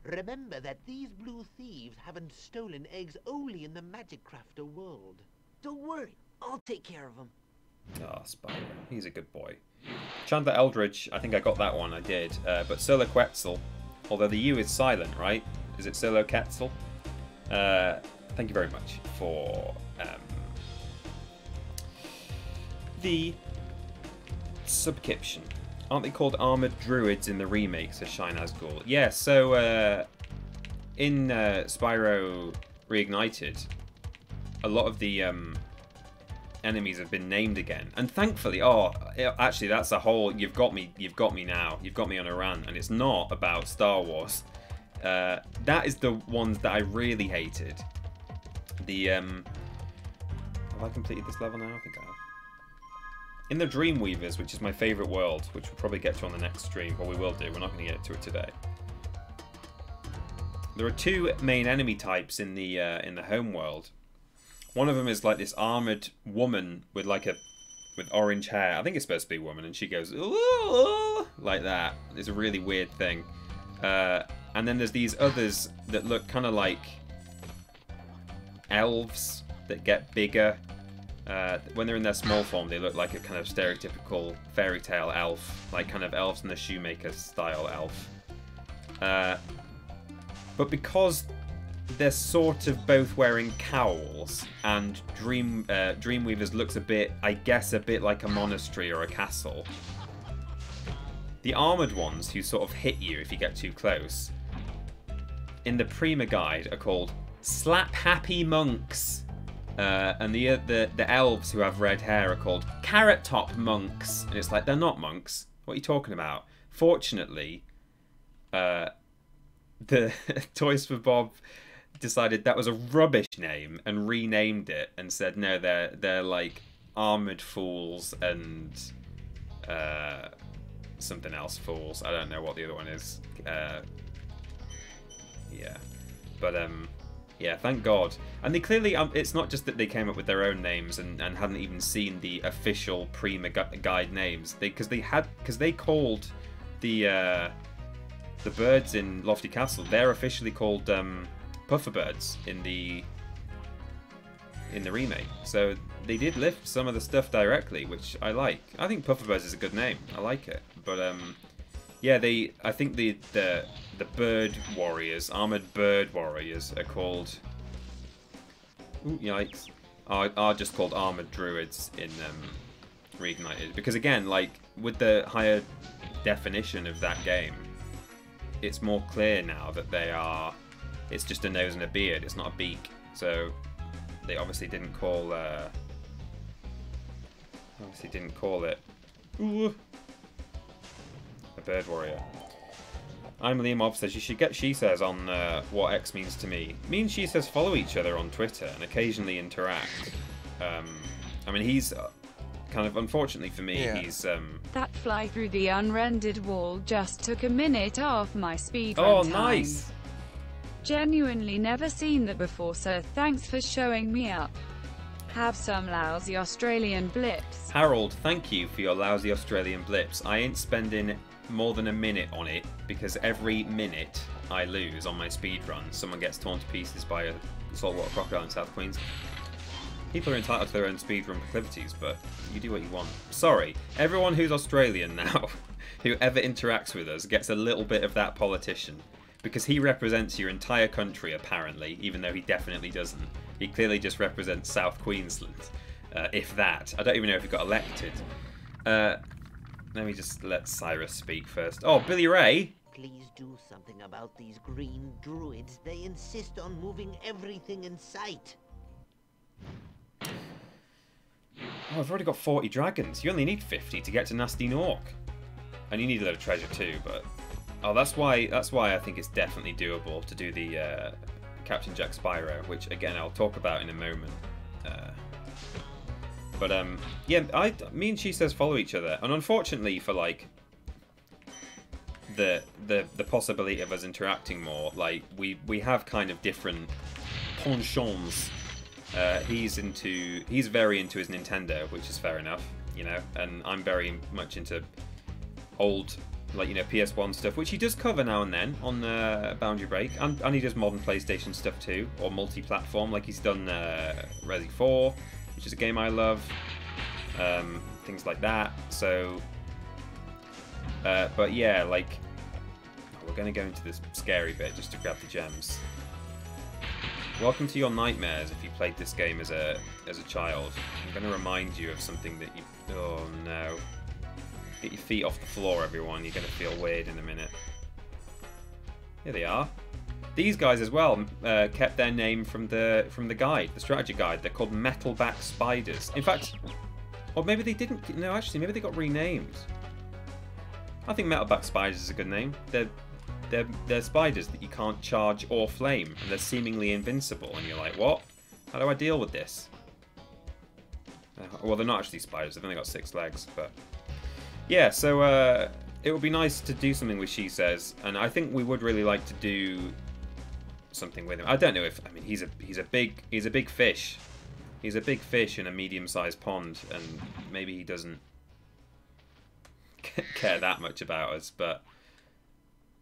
Remember that these blue thieves haven't stolen eggs only in the Magic Crafter world. Don't worry, I'll take care of them. Ah, oh, Spyro. He's a good boy. Chandler Eldridge, I think I got that one, I did. But Solo Quetzal, although the U is silent, right? Is it Solo Quetzal? Thank you very much for the subscription. Aren't they called Armored Druids in the remake, says Shine Asgul? Yeah, so in Spyro Reignited, a lot of the enemies have been named again, and thankfully, actually that's a whole, you've got me now, you've got me on a rant, and it's not about Star Wars. That is the ones that I really hated. The have I completed this level now? I think I have. In the Dreamweavers, which is my favourite world, which we'll probably get to on the next stream, well, we will do, we're not going to get to it today. There are two main enemy types in the home world. One of them is like this armoured woman with with orange hair. I think it's supposed to be a woman, and she goes ooh, like that. It's a really weird thing. And then there's these others that look kind of like elves that get bigger. When they're in their small form, they look like a kind of stereotypical fairy tale elf, like kind of Elves and the Shoemaker style elf. But because they're sort of both wearing cowls, and Dreamweavers looks a bit, I guess, a bit like a monastery or a castle. The armoured ones, who sort of hit you if you get too close, in the Prima guide are called Slap Happy Monks. And the elves who have red hair are called Carrot Top Monks. And it's like, they're not monks. What are you talking about? Fortunately, the Toys for Bob decided that was a rubbish name and renamed it and said, no, they're like Armoured Fools and something else Fools. I don't know what the other one is. Yeah. But yeah, thank God. And they clearly, it's not just that they came up with their own names and hadn't even seen the official Prima guide names. Because they called the birds in Lofty Castle, they're officially called Pufferbirds in the remake. So they did lift some of the stuff directly, which I like. I think Pufferbirds is a good name. I like it. But yeah, I think the bird warriors, armored bird warriors, are called, ooh, yikes, are just called armored druids in reignited, because again, like with the higher definition of that game, it's more clear now that it's just a nose and a beard, it's not a beak. So they obviously didn't call it ooh, a bird warrior. I'm Liam Ob says you should get She Says on what X means to me. Me and She Says follow each other on Twitter and occasionally interact. I mean, he's kind of, unfortunately for me, he's That fly through the unrendered wall just took a minute off my speedrun oh, time. nice. Genuinely never seen that before, so thanks for showing me up. Have some lousy Australian blips. Harold, thank you for your lousy Australian blips. I ain't spending more than a minute on it, because every minute I lose on my speedrun, someone gets torn to pieces by a saltwater crocodile in South Queensland. People are entitled to their own speedrun proclivities, but you do what you want. Sorry, everyone who's Australian now, who ever interacts with us, gets a little bit of that politician. Because he represents your entire country, apparently, even though he definitely doesn't. He clearly just represents South Queensland, if that. I don't even know if he got elected. Let me just let Cyrus speak first. Oh, Billy Ray! Please do something about these green druids. They insist on moving everything in sight. Oh, I've already got 40 dragons. You only need 50 to get to Gnasty Gnorc. And you need a lot of treasure too, but... Oh, that's why I think it's definitely doable to do the Captain Jack Spyro, which, again, I'll talk about in a moment. Yeah, me and She Says follow each other. And unfortunately for, like, the possibility of us interacting more, like, we have kind of different penchants. He's very into his Nintendo, which is fair enough, you know, and I'm very much into old, like, you know, PS1 stuff, which he does cover now and then on Boundary Break, and he does modern PlayStation stuff too, or multi-platform, like he's done Resi 4, which is a game I love, things like that. So, but yeah, like, we're going to go into this scary bit just to grab the gems. Welcome to your nightmares if you played this game as a child. I'm going to remind you of something that you... Oh no. Get your feet off the floor, everyone. You're going to feel weird in a minute. Here they are. These guys as well kept their name from the guide, the strategy guide. They're called Metalback Spiders. In fact, or maybe they didn't. No, actually, maybe they got renamed. I think Metalback Spiders is a good name. They're spiders that you can't charge or flame, and they're seemingly invincible. And you're like, what? How do I deal with this? Well, they're not actually spiders. They've only got 6 legs, but yeah. So it would be nice to do something with She Says, and I think we would really like to do something with him. I don't know if, I mean, he's a big fish. He's a big fish in a medium-sized pond, and maybe he doesn't care that much about us, but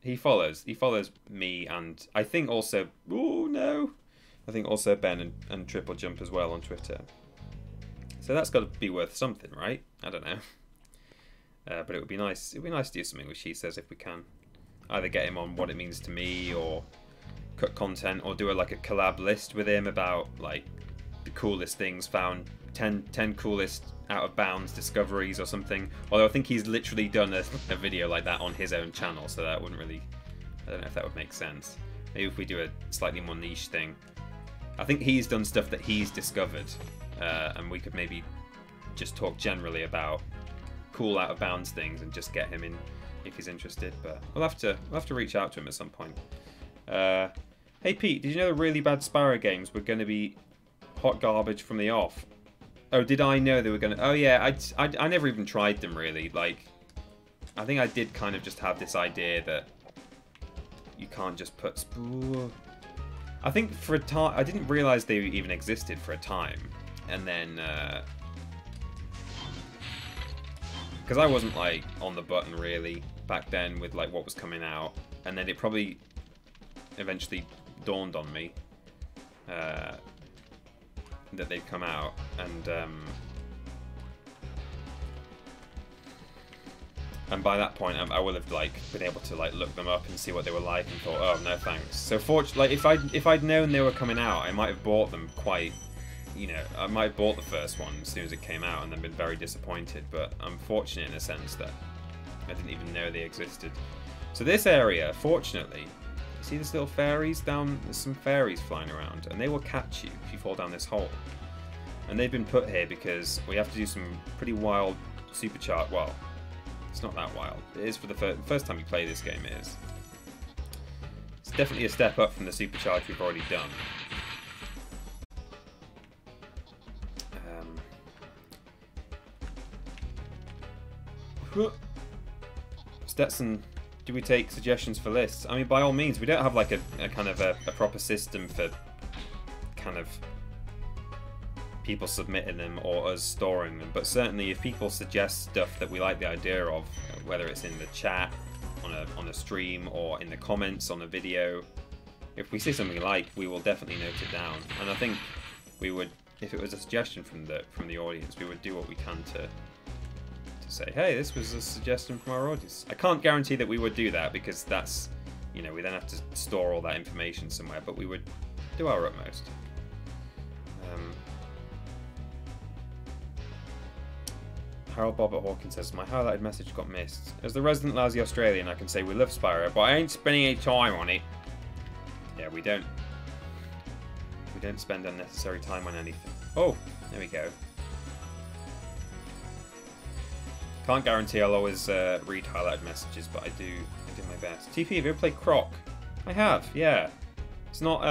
he follows me, and I think also, oh no, I think also Ben and TripleJump as well on Twitter. So that's got to be worth something, right? I don't know. But it would be nice. It would be nice to do something with She Says if we can. Either get him on What It Means to Me, or cut content, or do like a collab list with him about like the coolest things found, 10 coolest out of bounds discoveries or something. Although I think he's literally done a video like that on his own channel, so that wouldn't really, I don't know if that would make sense. Maybe if we do a slightly more niche thing. I think he's done stuff that he's discovered, and we could maybe just talk generally about cool out of bounds things and just get him in if he's interested. But we'll have to reach out to him at some point. Hey Pete, did you know the really bad Spyro games were going to be hot garbage from the off? Oh, did I know they were going to... Oh yeah, I never even tried them really. Like, I think I did kind of just have this idea that you can't just put... I think for a time, I didn't realise they even existed for a time. And then... because I wasn't like on the button really back then with like what was coming out. And then it probably eventually dawned on me that they'd come out, and by that point I would have like been able to like look them up and see what they were like and thought, oh no thanks. So fortunately, like if I'd known they were coming out, I might have bought them quite you know, I might have bought the first one as soon as it came out and then been very disappointed, but I'm fortunate in a sense that I didn't even know they existed. So this area, fortunately, you see this little fairies down, there's some fairies flying around, and they will catch you if you fall down this hole. And they've been put here because we have to do some pretty wild supercharge. Well, it's not that wild. It is for the first time you play this game. It is. It's definitely a step up from the supercharge we've already done. Stetson, do we take suggestions for lists? I mean, by all means. We don't have like a kind of a proper system for kind of people submitting them or us storing them, but certainly if people suggest stuff that we like the idea of, whether it's in the chat, on a stream, or in the comments on a video, if we see something we like, we will definitely note it down. And I think we would, if it was a suggestion from the audience, we would do what we can to say, hey, this was a suggestion from our audience. I can't guarantee that we would do that because that's, you know, we then have to store all that information somewhere, but we would do our utmost. Harold Bobbert Hawkins says, my highlighted message got missed. As the resident lousy Australian, I can say we love Spyro, but I ain't spending any time on it. Yeah, we don't spend unnecessary time on anything. Oh, there we go. Can't guarantee I'll always read highlighted messages, but I do my best. TP, have you ever played Croc? I have, yeah. It's not,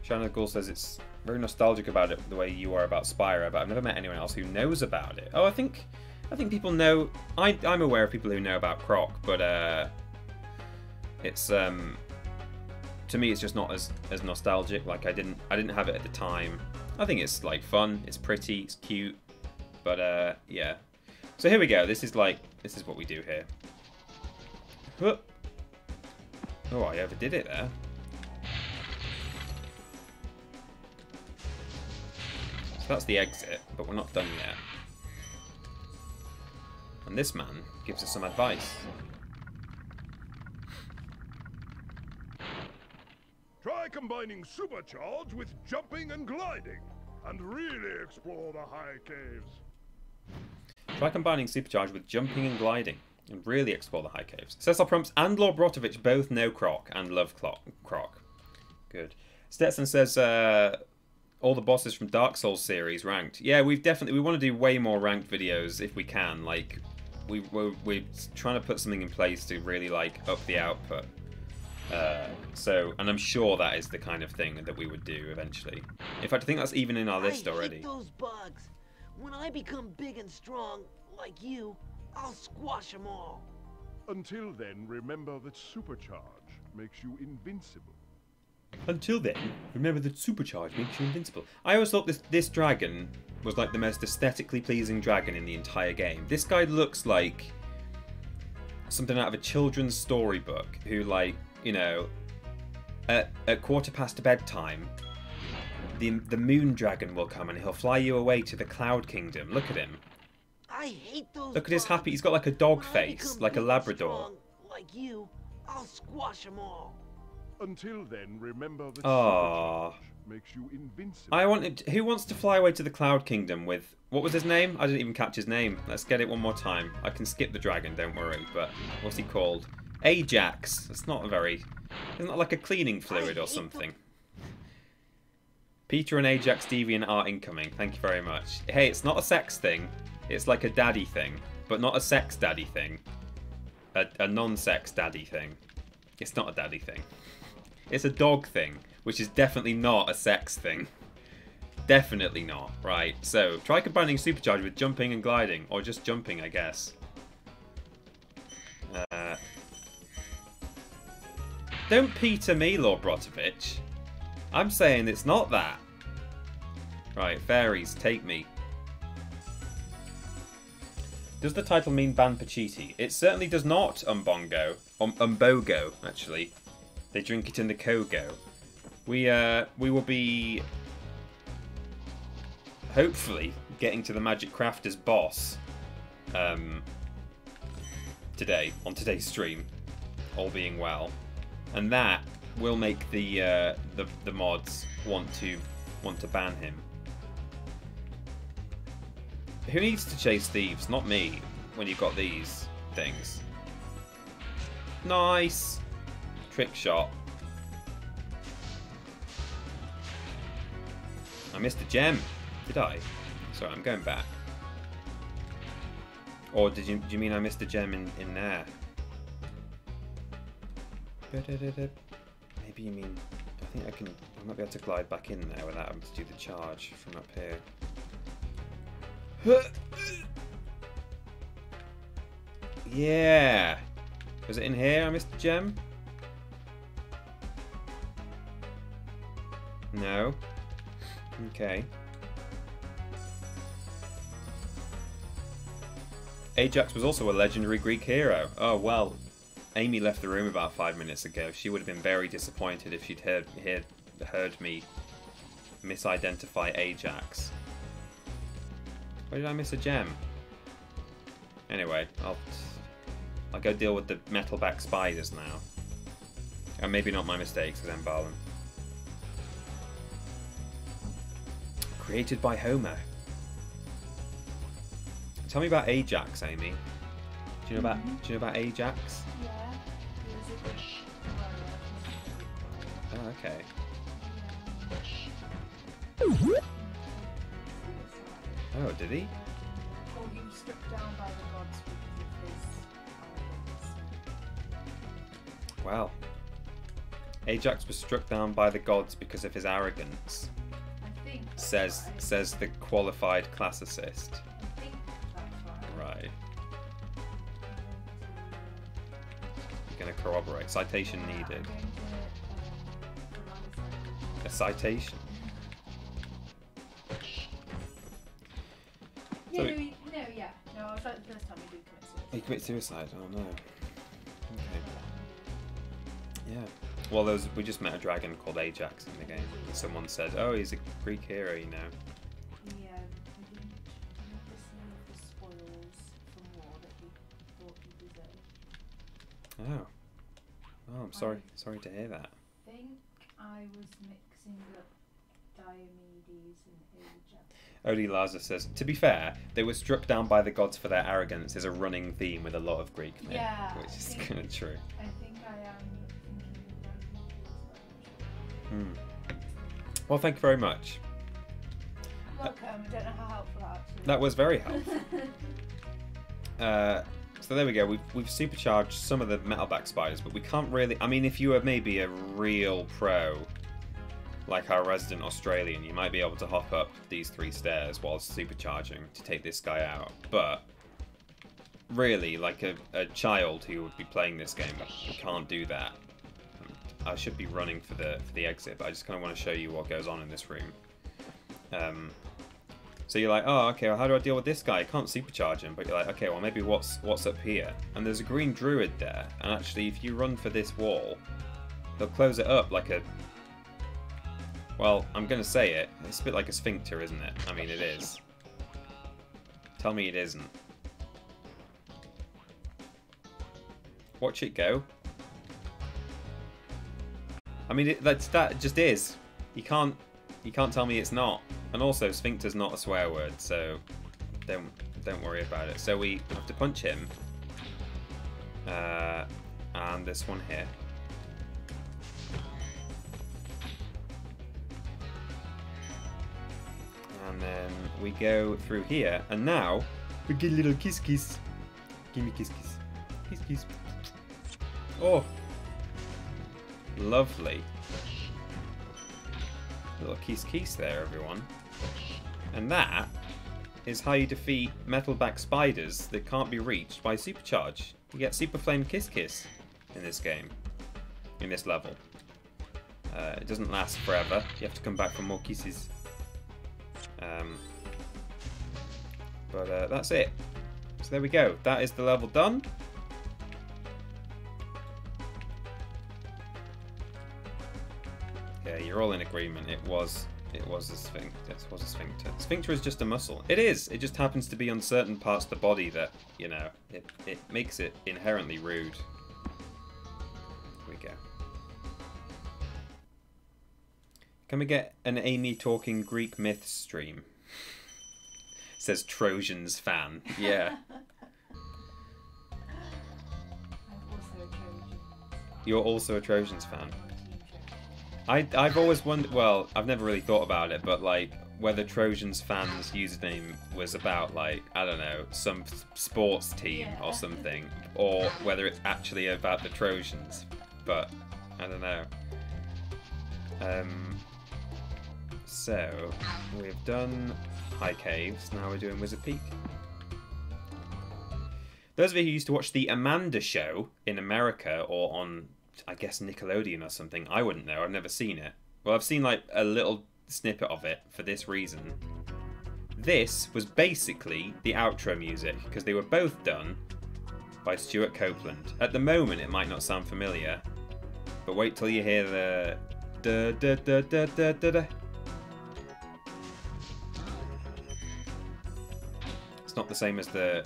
Shannon Gould says it's very nostalgic about it the way you are about Spyro, but I've never met anyone else who knows about it. Oh, I think people know. I'm aware of people who know about Croc, but it's to me it's just not as nostalgic. Like I didn't have it at the time. I think it's like fun. It's pretty. It's cute. But yeah. So here we go. This is what we do here. Oh, I overdid it there. That's the exit, but we're not done yet. And this man gives us some advice. Try combining supercharge with jumping and gliding, and really explore the high caves. Try combining supercharge with jumping and gliding, and really explore the high caves. Cecil Prumps and Lord Brotovich both know Croc and love Croc. Good. Stetson says, all the bosses from Dark Souls series ranked. Yeah, we want to do way more ranked videos if we can. Like, we're trying to put something in place to really like up the output. And I'm sure that is the kind of thing that we would do eventually. In fact, I think that's even in our list already. I hate those bugs. When I become big and strong, like you, I'll squash them all. Until then, remember that supercharge makes you invincible. Until then, remember that supercharge makes you invincible. I always thought this dragon was like the most aesthetically pleasing dragon in the entire game. This guy looks like something out of a children's storybook who, like, you know, at 1:15 bedtime, the moon dragon will come and he'll fly you away to the Cloud Kingdom. Look at him. I hate those Look at his happy, he's got like a dog face, like a Labrador. Strong, like you, I'll squash them all. Until then, remember that supercharge makes you invincible. I wanted. Who wants to fly away to the Cloud Kingdom with? What was his name? I didn't even catch his name. Let's get it one more time. I can skip the dragon, don't worry. But what's he called? Ajax. It's not a very. Isn't that like a cleaning fluid or something? Peter and Ajax Deviant are incoming. Thank you very much. Hey, it's not a sex thing. It's like a daddy thing, but not a sex daddy thing. A non-sex daddy thing. It's not a daddy thing. It's a dog thing, which is definitely not a sex thing. Definitely not, right? So, try combining supercharge with jumping and gliding, or just jumping, I guess. Don't Peter me, Lord Brotovich. I'm saying it's not that. Right, fairies, take me. Does the title mean Ban Pachiti? It certainly does not, Umbongo. Umbogo, actually. They drink it in the Kogo. We will be hopefully getting to the Magic Crafters boss today, on today's stream, all being well. And that will make the mods want to want to ban him. Who needs to chase thieves? Not me, when you've got these things. Nice! Trick shot. I missed a gem. Did I? Sorry, I'm going back. Or do you mean I missed a gem in there? Maybe you mean... I think I might be able to glide back in there without having to do the charge from up here. Yeah! Was it in here I missed the gem? No. Okay. Ajax was also a legendary Greek hero. Oh, well. Amy left the room about 5 minutes ago. She would have been very disappointed if she'd heard me misidentify Ajax. Where did I miss a gem? Anyway, I'll go deal with the metalback spiders now. And maybe not my mistakes as Embalm. Created by Homer. Tell me about Ajax, Amy. Do you know about Ajax? Yeah, he was a Greek warrior. Oh, okay. Oh, did he? Or he was struck down by the gods because of his arrogance. Wow. Ajax was struck down by the gods because of his arrogance. I think that's Says the qualified classicist. I think that's right. Right. You're gonna corroborate. Citation needed. A citation. No, So- yeah. No, I was like the first time he did commit suicide. He committed suicide. Oh no. Okay. Yeah. Well, we just met a dragon called Ajax in the game. And someone said, "Oh, he's a Greek hero, you know." He didn't receive the spoils from war that he thought he deserved. Oh. Oh, I'm sorry. Sorry to hear that. I think I was mixing up Diomedes and Ajax. Odie Laza says, to be fair, they were struck down by the gods for their arrogance is a running theme with a lot of Greek myth, Yeah, which is I think- kind of true. I think I am thinking of Diomedes. Well, thank you very much. Welcome. I don't know how helpful that actually. That was very helpful. So there we go. We've supercharged some of the metalback spiders, but we can't really... I mean, if you were maybe a real pro, like our resident Australian, you might be able to hop up these 3 stairs while supercharging to take this guy out. But really, like a child who would be playing this game, we can't do that. I should be running for the exit, but I just kind of want to show you what goes on in this room. So you're like, oh, okay, well, how do I deal with this guy? I can't supercharge him, but you're like, okay, well, maybe what's up here? And there's a green druid there, and actually, if you run for this wall, they'll close it up like a... Well, I'm going to say it. It's a bit like a sphincter, isn't it? I mean, it is. Tell me it isn't. Watch it go. I mean, that just is. You can't tell me it's not. And also, sphincter's not a swear word, so don't worry about it. So we have to punch him. And this one here. And then we go through here, and now we get a little kiss kiss. Give me kiss kiss. Kiss kiss. Oh! Lovely. Little kiss kiss there, everyone. And that is how you defeat metalback spiders that can't be reached by supercharge. You get Super Flame Kiss Kiss in this game, in this level. It doesn't last forever. You have to come back for more kisses. But that's it. So there we go. That is the level done. Yeah, you're all in agreement. It was a sphincter. It was a sphincter. Sphincter is just a muscle. It is. It just happens to be on certain parts of the body that, you know, it makes it inherently rude. Here we go. Can we get an Amy talking Greek myths stream? Says Trojans fan. Yeah. You're also a Trojans fan. I've always wondered, well, I've never really thought about it, but like whether Trojans fans username was about like, I don't know, some sports team or something, or whether it's actually about the Trojans, but I don't know. So we've done High Caves, now we're doing Wizard Peak. Those of you who used to watch the Amanda Show in America or on, I guess, Nickelodeon or something, I wouldn't know, I've never seen it. Well, I've seen like a little snippet of it for this reason. This was basically the outro music, because they were both done by Stuart Copeland. At the moment it might not sound familiar, but wait till you hear the da da da da da da da. It's not the same as the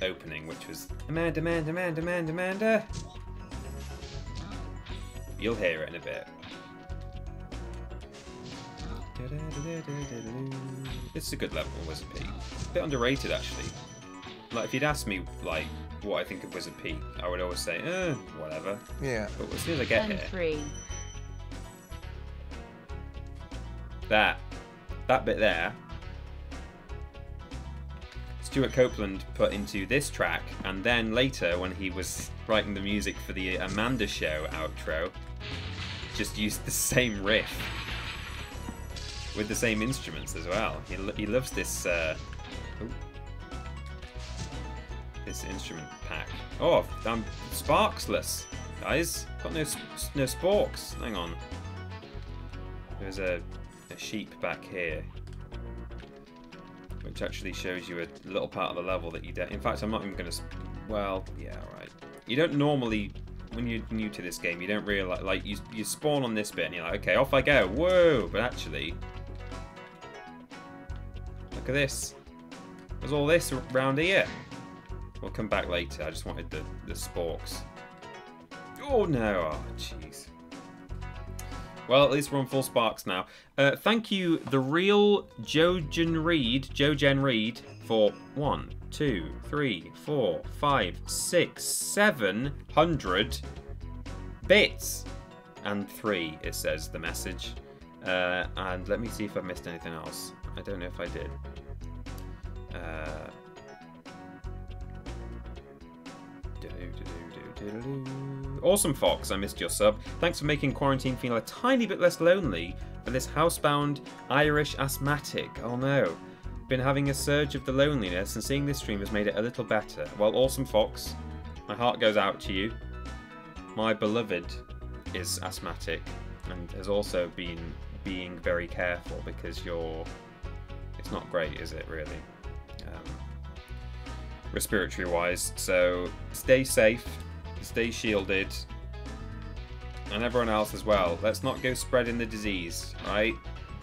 opening, which was Amanda, Amanda, Amanda, Amanda, Amanda. You'll hear it in a bit. It's a good level, Wizard Peak. A bit underrated, actually. Like, if you'd asked me, like, what I think of Wizard Peak, I would always say, whatever. Yeah. But as soon as I get here... 3. That bit there, Stuart Copeland put into this track, and then later, when he was writing the music for the Amanda Show outro, just used the same riff with the same instruments as well. He loves this this instrument pack. Oh, I'm sparksless, guys. Got no sporks. Hang on. There's a sheep back here, which actually shows you a little part of the level that you in fact, I'm not even going to... Well, yeah, alright. You don't normally, when you're new to this game, you don't realise... Like, you spawn on this bit and you're like, okay, off I go. Whoa! But actually... Look at this. There's all this around here. We'll come back later. I just wanted the sporks. Oh, no. Oh, jeez. Well, at least we're on full sparks now. Thank you, the real Jojen Reed, for 1, 2, 3, 4, 5, 6, 700 bits. And 3, it says, the message. And let me see if I've missed anything else. I don't know if I did. Awesome Fox, I missed your sub. Thanks for making quarantine feel a tiny bit less lonely for this housebound Irish asthmatic. Oh no. Been having a surge of the loneliness, and seeing this stream has made it a little better. Well, Awesome Fox, my heart goes out to you. My beloved is asthmatic and has also been being very careful, because it's not great, is it, really? Respiratory wise, so stay safe, stay shielded, and everyone else as well. Let's not go spreading the disease, right?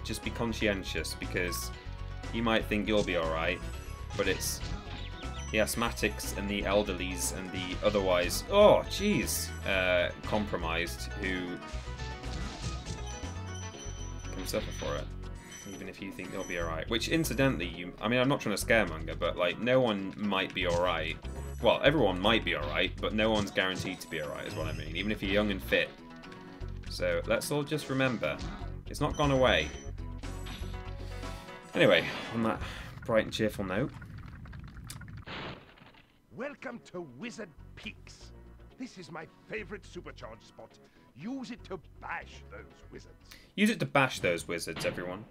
Just be conscientious, because you might think you'll be alright, but it's the asthmatics and the elderlies and the otherwise, oh jeez, compromised who can suffer for it. Even if you think you'll be alright. Which, incidentally, I mean, I'm not trying to scaremonger, but, like, no one might be alright. Well, everyone might be alright, but no one's guaranteed to be alright, is what I mean. Even if you're young and fit. So, let's all just remember, it's not gone away. Anyway, on that bright and cheerful note. Welcome to Wizard Peaks. This is my favorite supercharged spot. Use it to bash those wizards. Use it to bash those wizards, everyone.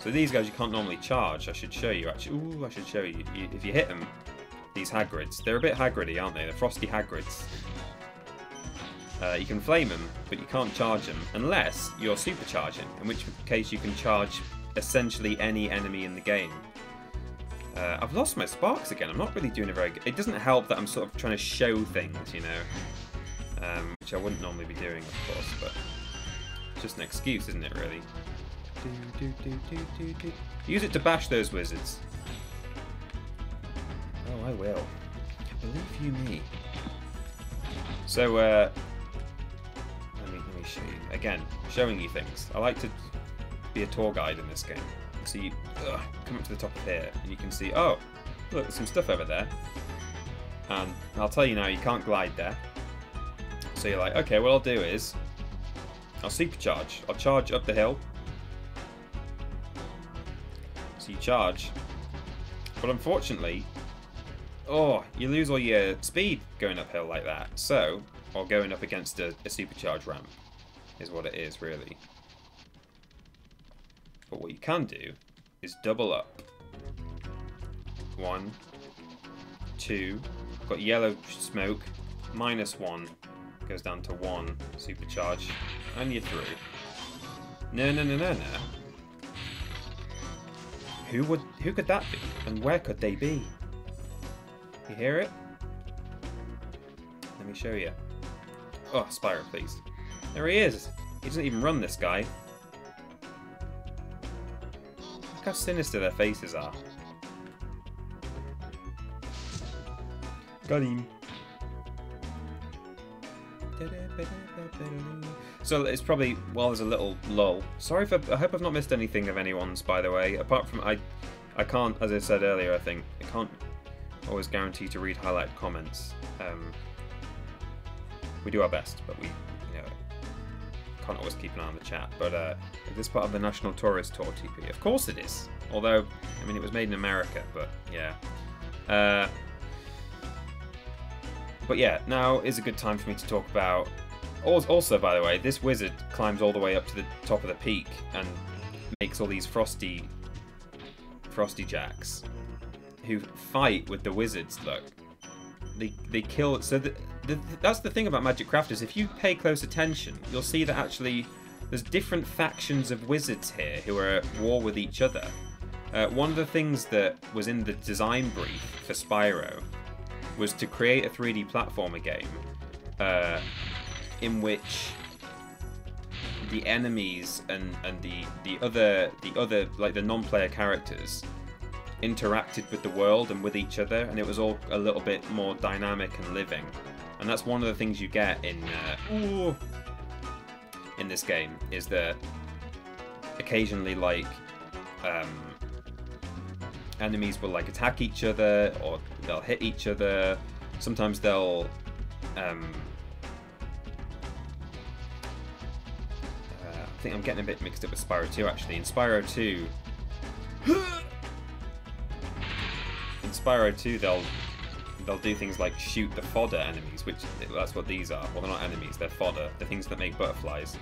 So these guys you can't normally charge. I should show you, actually. Ooh, I should show you. If you hit them, these Hagrids, they're a bit Hagridy, aren't they? They're frosty Hagrids. You can flame them, but you can't charge them unless you're supercharging, in which case you can charge essentially any enemy in the game. I've lost my sparks again. I'm not really doing a very good... It doesn't help that I'm sort of trying to show things, you know, which I wouldn't normally be doing, of course, but it's just an excuse, isn't it, really? Use it to bash those wizards. Oh, I will. Believe you me. So, let me show you. Again, showing you things. I like to be a tour guide in this game. So you come up to the top of here, and you can see, oh, look, there's some stuff over there. And I'll tell you now, you can't glide there. So you're like, okay, what I'll do is, I'll supercharge. I'll charge up the hill. So you charge. But unfortunately, you lose all your speed going uphill like that. So, or going up against a supercharge ramp is what it is, really. But what you can do is double up. 1, 2, got yellow smoke, -1, goes down to 1, supercharge, and you're through. No. Who could that be? And where could they be? You hear it? Let me show you. Oh, Spyro, please. There he is. He doesn't even run, this guy. Look how sinister their faces are. Got him. So it's probably, well, there's a little lull. Sorry if I hope I've not missed anything of anyone's, by the way. Apart from, I can't, as I said earlier, I think, I can't always guarantee to read highlight comments. We do our best, but we, can't always keep an eye on the chat. But is this part of the National Tourist Tour TP? Of course it is. Although, I mean, it was made in America, but yeah. But yeah, now is a good time for me to talk about... Also, by the way, this wizard climbs all the way up to the top of the peak and makes all these frosty jacks who fight with the wizards. Look, they kill. So that's the thing about Magic Crafters. If you pay close attention, you'll see that actually there's different factions of wizards here who are at war with each other. One of the things that was in the design brief for Spyro was to create a 3D platformer game in which the enemies and the other like the non-player characters interacted with the world and with each other, and it was all a little bit more dynamic and living. And that's one of the things you get in this game, is that occasionally like enemies will like attack each other, or they'll hit each other. Sometimes they'll I think I'm getting a bit mixed up with Spyro 2 actually. In Spyro 2 they'll do things like shoot the fodder enemies, which that's what these are. Well, they're not enemies, they're fodder. The things that make butterflies.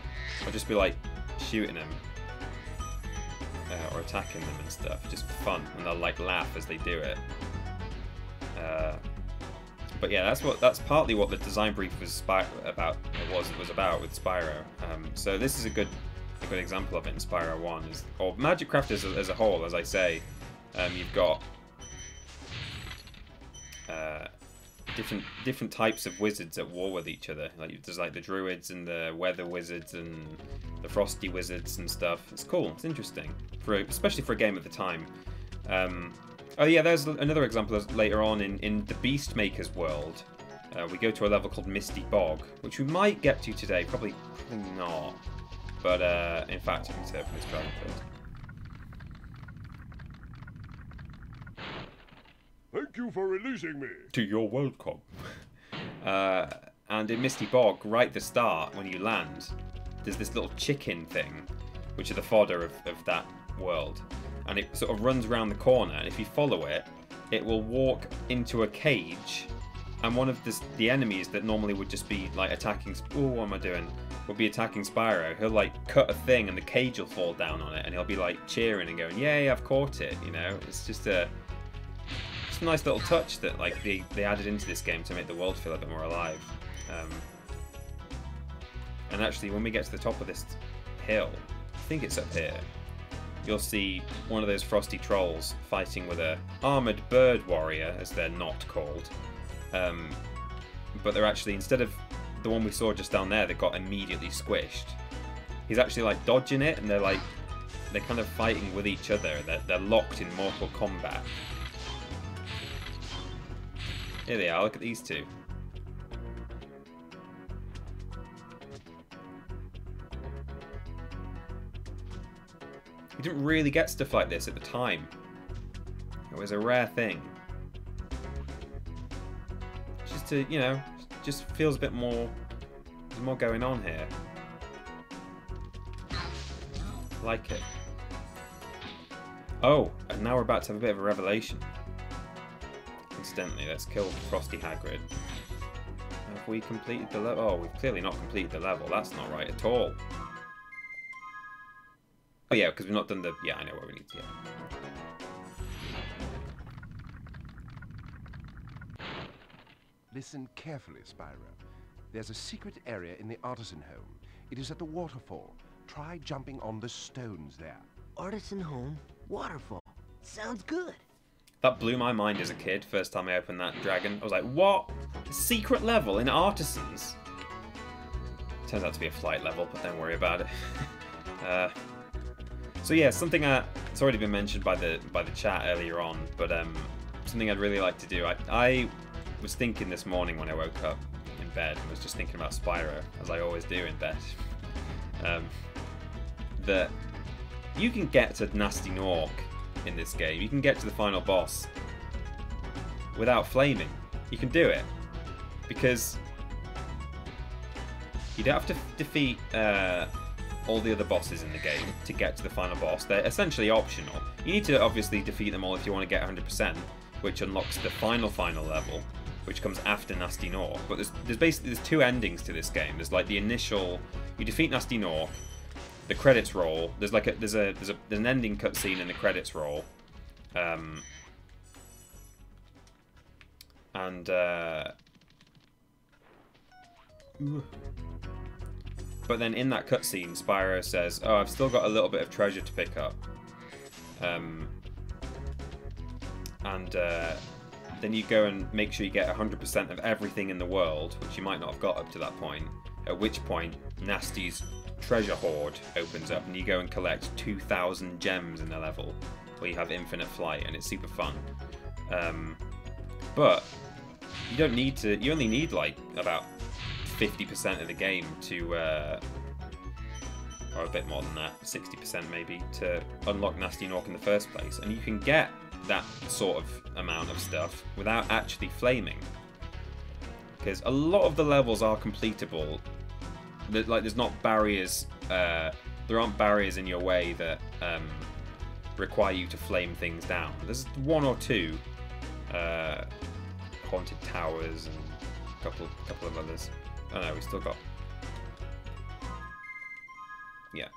I'll just be like shooting them or attacking them and stuff, just for fun, and they'll like laugh as they do it. But yeah, that's partly what the design brief was about with Spyro. So this is a good example of it in Spyro 1. Or Magic Crafters as a whole, as I say, you've got different types of wizards at war with each other. Like there's like the druids and the weather wizards and the frosty wizards and stuff. It's cool. It's interesting, especially for a game at the time. Oh yeah, there's another example later on in the Beastmaker's world. We go to a level called Misty Bog, which we might get to today. Probably not. But in fact, I can say open this dragon first. Thank you for releasing me. To your world, Cobb. And in Misty Bog, right at the start, when you land, there's this little chicken thing, which are the fodder of that world. And it sort of runs around the corner, and if you follow it, it will walk into a cage, and one of the enemies that normally would just be like attacking... Oh, what am I doing? Would be attacking Spyro. He'll like cut a thing, and the cage will fall down on it, and he'll be like cheering and going, "Yay, I've caught it!" You know, it's just a nice little touch that like they added into this game to make the world feel a bit more alive. And actually, when we get to the top of this hill, I think it's up here, you'll see one of those frosty trolls fighting with a armoured bird warrior, as they're not called. But they're actually, instead of the one we saw just down there that got immediately squished, he's actually like dodging it, and they're kind of fighting with each other. They're locked in mortal combat. Here they are, look at these two. We didn't really get stuff like this at the time. It was a rare thing. Just to, you know, just feels a bit more, there's more going on here. I like it. Oh, and now we're about to have a bit of a revelation. Incidentally, let's kill Frosty Hagrid. Have we completed the level? Oh, we've clearly not completed the level. That's not right at all. Oh yeah, because we've not done the... Yeah, I know where we need to get. Listen carefully, Spyro. There's a secret area in the artisan home. It is at the waterfall. Try jumping on the stones there. Artisan home, waterfall. Sounds good. That blew my mind as a kid, first time I opened that dragon. I was like, what? A secret level in Artisans? Turns out to be a flight level, but don't worry about it. So yeah, something it's already been mentioned by the chat earlier on, but something I'd really like to do. I was thinking this morning when I woke up in bed, and was just thinking about Spyro, as I always do in bed, that you can get to Gnasty Gnorc in this game. You can get to the final boss without flaming. You can do it because you don't have to defeat all the other bosses in the game to get to the final boss. They're essentially optional. You need to obviously defeat them all if you want to get 100%, which unlocks the final level, which comes after Gnasty Gnorc. But there's two endings to this game. There's like the initial, you defeat Gnasty Gnorc, the credits roll. There's like there's an ending cutscene in the credits roll, but then in that cutscene, Spyro says, "Oh, I've still got a little bit of treasure to pick up," then you go and make sure you get 100% of everything in the world, which you might not have got up to that point. At which point, Gnasty's treasure hoard opens up, and you go and collect 2,000 gems in the level, where you have infinite flight, and it's super fun. But you don't need to. You only need like about 50% of the game to, or a bit more than that, 60% maybe, to unlock Gnasty Gnorc in the first place, and you can get that sort of amount of stuff without actually flaming, because a lot of the levels are completable. Like, there's not barriers, there aren't barriers in your way that require you to flame things down. There's one or two haunted towers and a couple of others. Oh no, we still got... Yeah.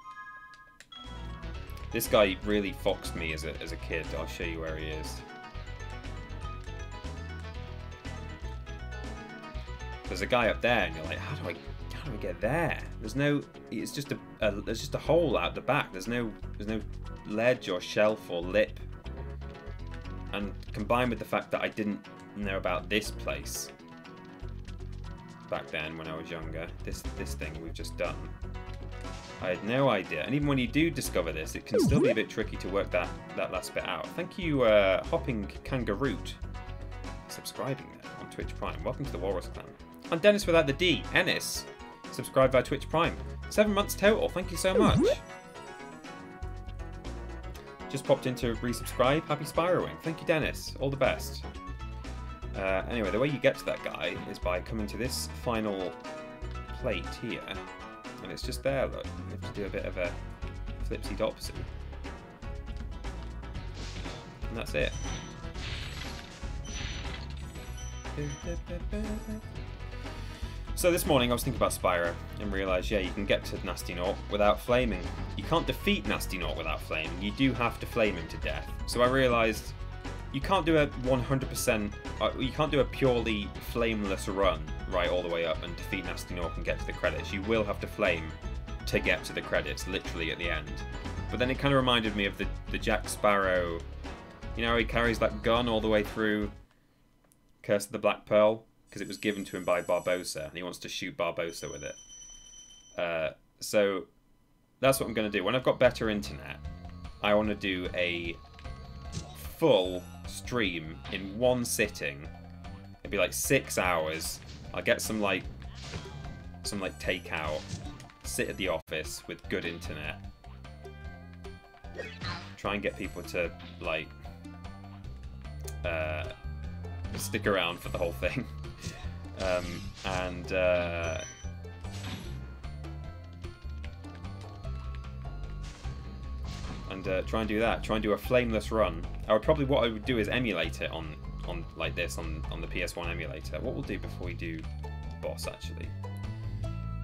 This guy really foxed me as a kid. I'll show you where he is. There's a guy up there, and you're like, how do I get there? There's no... It's just there's just a hole out the back. There's no ledge or shelf or lip. And combined with the fact that I didn't know about this place back then when I was younger, this thing we've just done, I had no idea. And even when you do discover this, it can still be a bit tricky to work that last bit out. Thank you, Hopping Kangaroo, subscribing there on Twitch Prime. Welcome to the Walrus Clan. And Dennis without the D, Ennis, subscribed via Twitch Prime. 7 months total. Thank you so much. Just popped in to resubscribe. Happy Spyroing. Thank you, Dennis. All the best. Anyway, the way you get to that guy is by coming to this final plate here. And it's just there, look. You have to do a bit of a flipsy-dopsy. And that's it. So this morning I was thinking about Spyro and realised, yeah, you can get to Gnasty Gnorc without flaming. You can't defeat Gnasty Gnorc without flaming. You do have to flame him to death. So I realised you can't do a 100%, you can't do a purely flameless run right all the way up and defeat Gnasty Gnorc and get to the credits. You will have to flame to get to the credits, literally at the end. But then it kind of reminded me of the Jack Sparrow, you know, he carries that gun all the way through Curse of the Black Pearl, because it was given to him by Barbossa, and he wants to shoot Barbossa with it. So that's what I'm going to do. When I've got better internet, I want to do a full stream in one sitting It'd be like 6 hours. I'll get some like takeout. Sit at the office with good internet. Try and get people to like stick around for the whole thing. And try and do that. Try and do a flameless run. What I would do is emulate it on like this on the PS1 emulator. What we'll do before we do boss actually.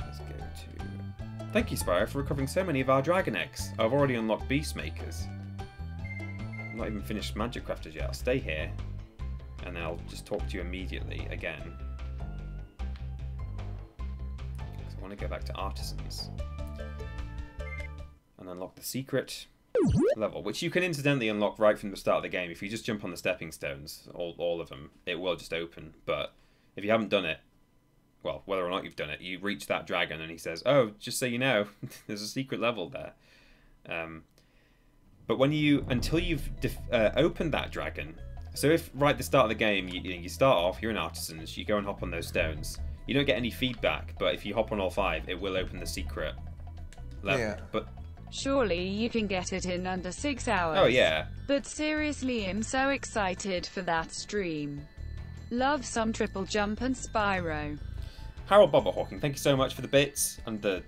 Let's go to. Thank you, Spyro, for recovering so many of our dragon eggs. I've already unlocked beast makers. I've not even finished magic crafters yet. I'll stay here, and then I'll just talk to you immediately again. Because I want to go back to artisans and unlock the secret level, which you can incidentally unlock right from the start of the game. If you just jump on the stepping stones, all of them, it will just open. But if you haven't done it, well, whether or not you've done it, you reach that dragon and he says, "Oh, just so you know, there's a secret level there." But until you've opened that dragon, so if right at the start of the game you start off, you're an artisan, you go and hop on those stones, you don't get any feedback. But if you hop on all 5, it will open the secret level. Yeah. But surely you can get it in under 6 hours. Oh yeah. But seriously, I'm so excited for that stream. Love some TripleJump and Spyro. Harold Bobber Hawking, thank you so much for the bits and the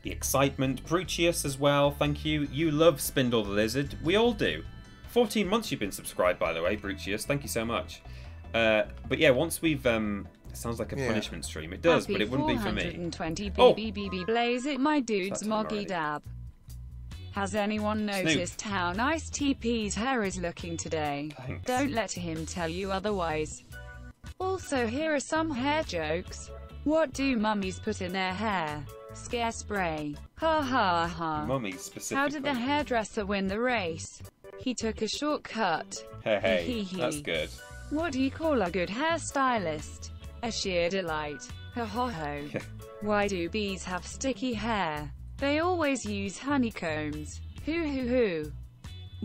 excitement. Brucius as well, thank you. You love Spindle the Lizard. We all do. 14 months you've been subscribed, by the way, Brucius. Thank you so much. But yeah, once we've... sounds like a punishment stream. It does, but it wouldn't be for me. 420 BBBB blaze it, my dude's moggy dab. Has anyone noticed how nice TP's hair is looking today? Thanks. Don't let him tell you otherwise. Also, here are some hair jokes. What do mummies put in their hair? Scare spray. Ha ha ha. Mummies specifically. How did the hairdresser win the race? He took a shortcut. Hey, that's good. What do you call a good hairstylist? A sheer delight. Ho ho ho. Why do bees have sticky hair? They always use honeycombs. Hoo hoo hoo.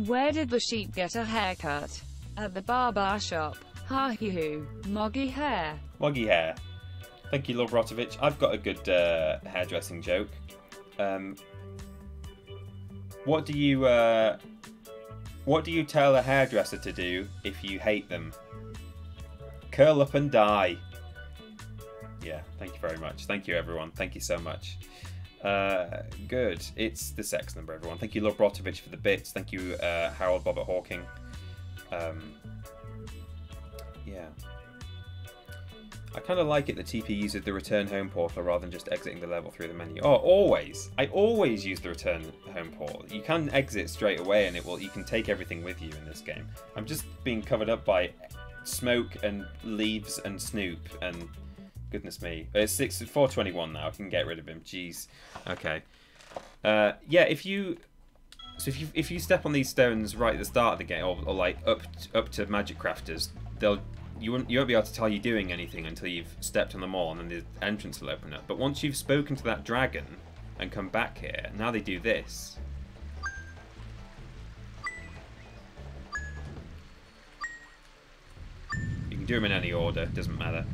Where did the sheep get a haircut? At the barber shop. Ha hoo hoo. Moggy hair. Moggy hair. Thank you, Lord Rotovich. I've got a good hairdressing joke. What do you tell a hairdresser to do if you hate them? Curl up and die. Yeah, thank you very much. Thank you, everyone. Thank you so much. Good. It's the sex number, everyone. Thank you, Lord Rotovich, for the bits. Thank you, Harold Bobber Hawking. Yeah. I kind of like it that TP uses the return home portal rather than just exiting the level through the menu. Oh, always! I always use the return home portal. You can exit straight away and you can take everything with you in this game. I'm just being covered up by smoke and leaves and Snoop and goodness me. It's 421 now. I can get rid of him. Jeez. Okay. Yeah, if you step on these stones right at the start of the game, or like up to magic crafters, you won't be able to tell you're doing anything until you've stepped on them all, and then the entrance will open up. But once you've spoken to that dragon and come back here, now they do this. You can do them in any order, doesn't matter.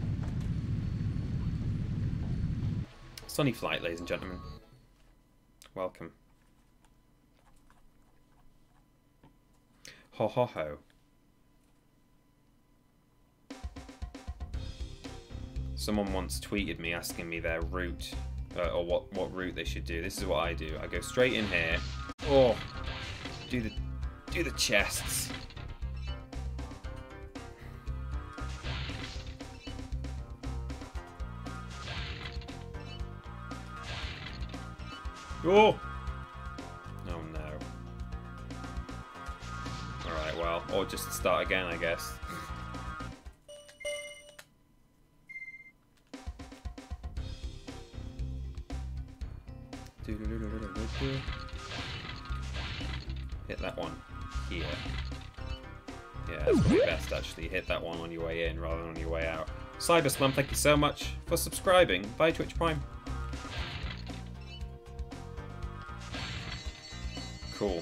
Sunny flight, ladies and gentlemen. Welcome. Ho ho ho. Someone once tweeted me asking me their route, or what route they should do. This is what I do. I go straight in here. Oh, do the chests. Oh! Oh no. Alright, well, or just start again, I guess. Hit that one here. Yeah, that's probably best actually. Hit that one on your way in rather than on your way out. Cyberslum, thank you so much for subscribing via Twitch Prime. Cool.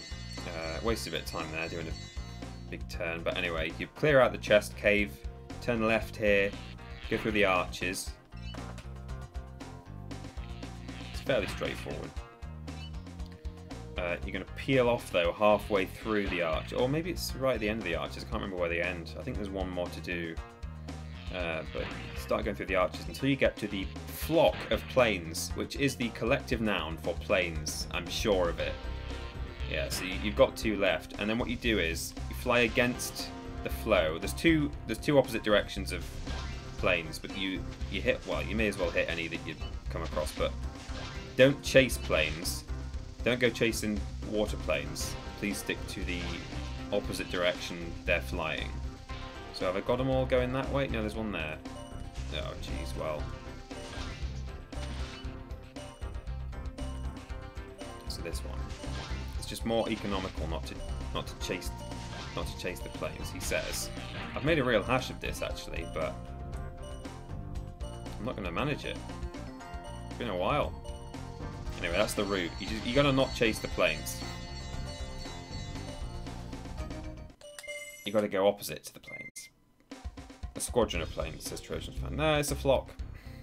Wasted a bit of time there doing a big turn, but anyway, you clear out the chest cave, turn left here, Go through the arches. It's fairly straightforward. You're going to peel off, though, halfway through the arch. Or maybe it's right at the end of the arches. I can't remember where they end. I think there's one more to do. But start going through the arches until you get to the flock of planes, which is the collective noun for planes. I'm sure of it. Yeah, so you've got 2 left. And then what you do is you fly against the flow. There's two opposite directions of planes, but you hit, well, you may as well hit any that you come across, but don't chase planes. Don't go chasing water planes. Please stick to the opposite direction they're flying. So have I got them all going that way? No, there's one there. Oh, jeez, well. So this one. It's just more economical not to chase the planes, he says. I've made a real hash of this actually, but I'm not going to manage it. It's been a while. Anyway, that's the route. You gotta not chase the planes. You gotta go opposite to the planes. A squadron of planes, says Trojan's fan. No, it's a flock.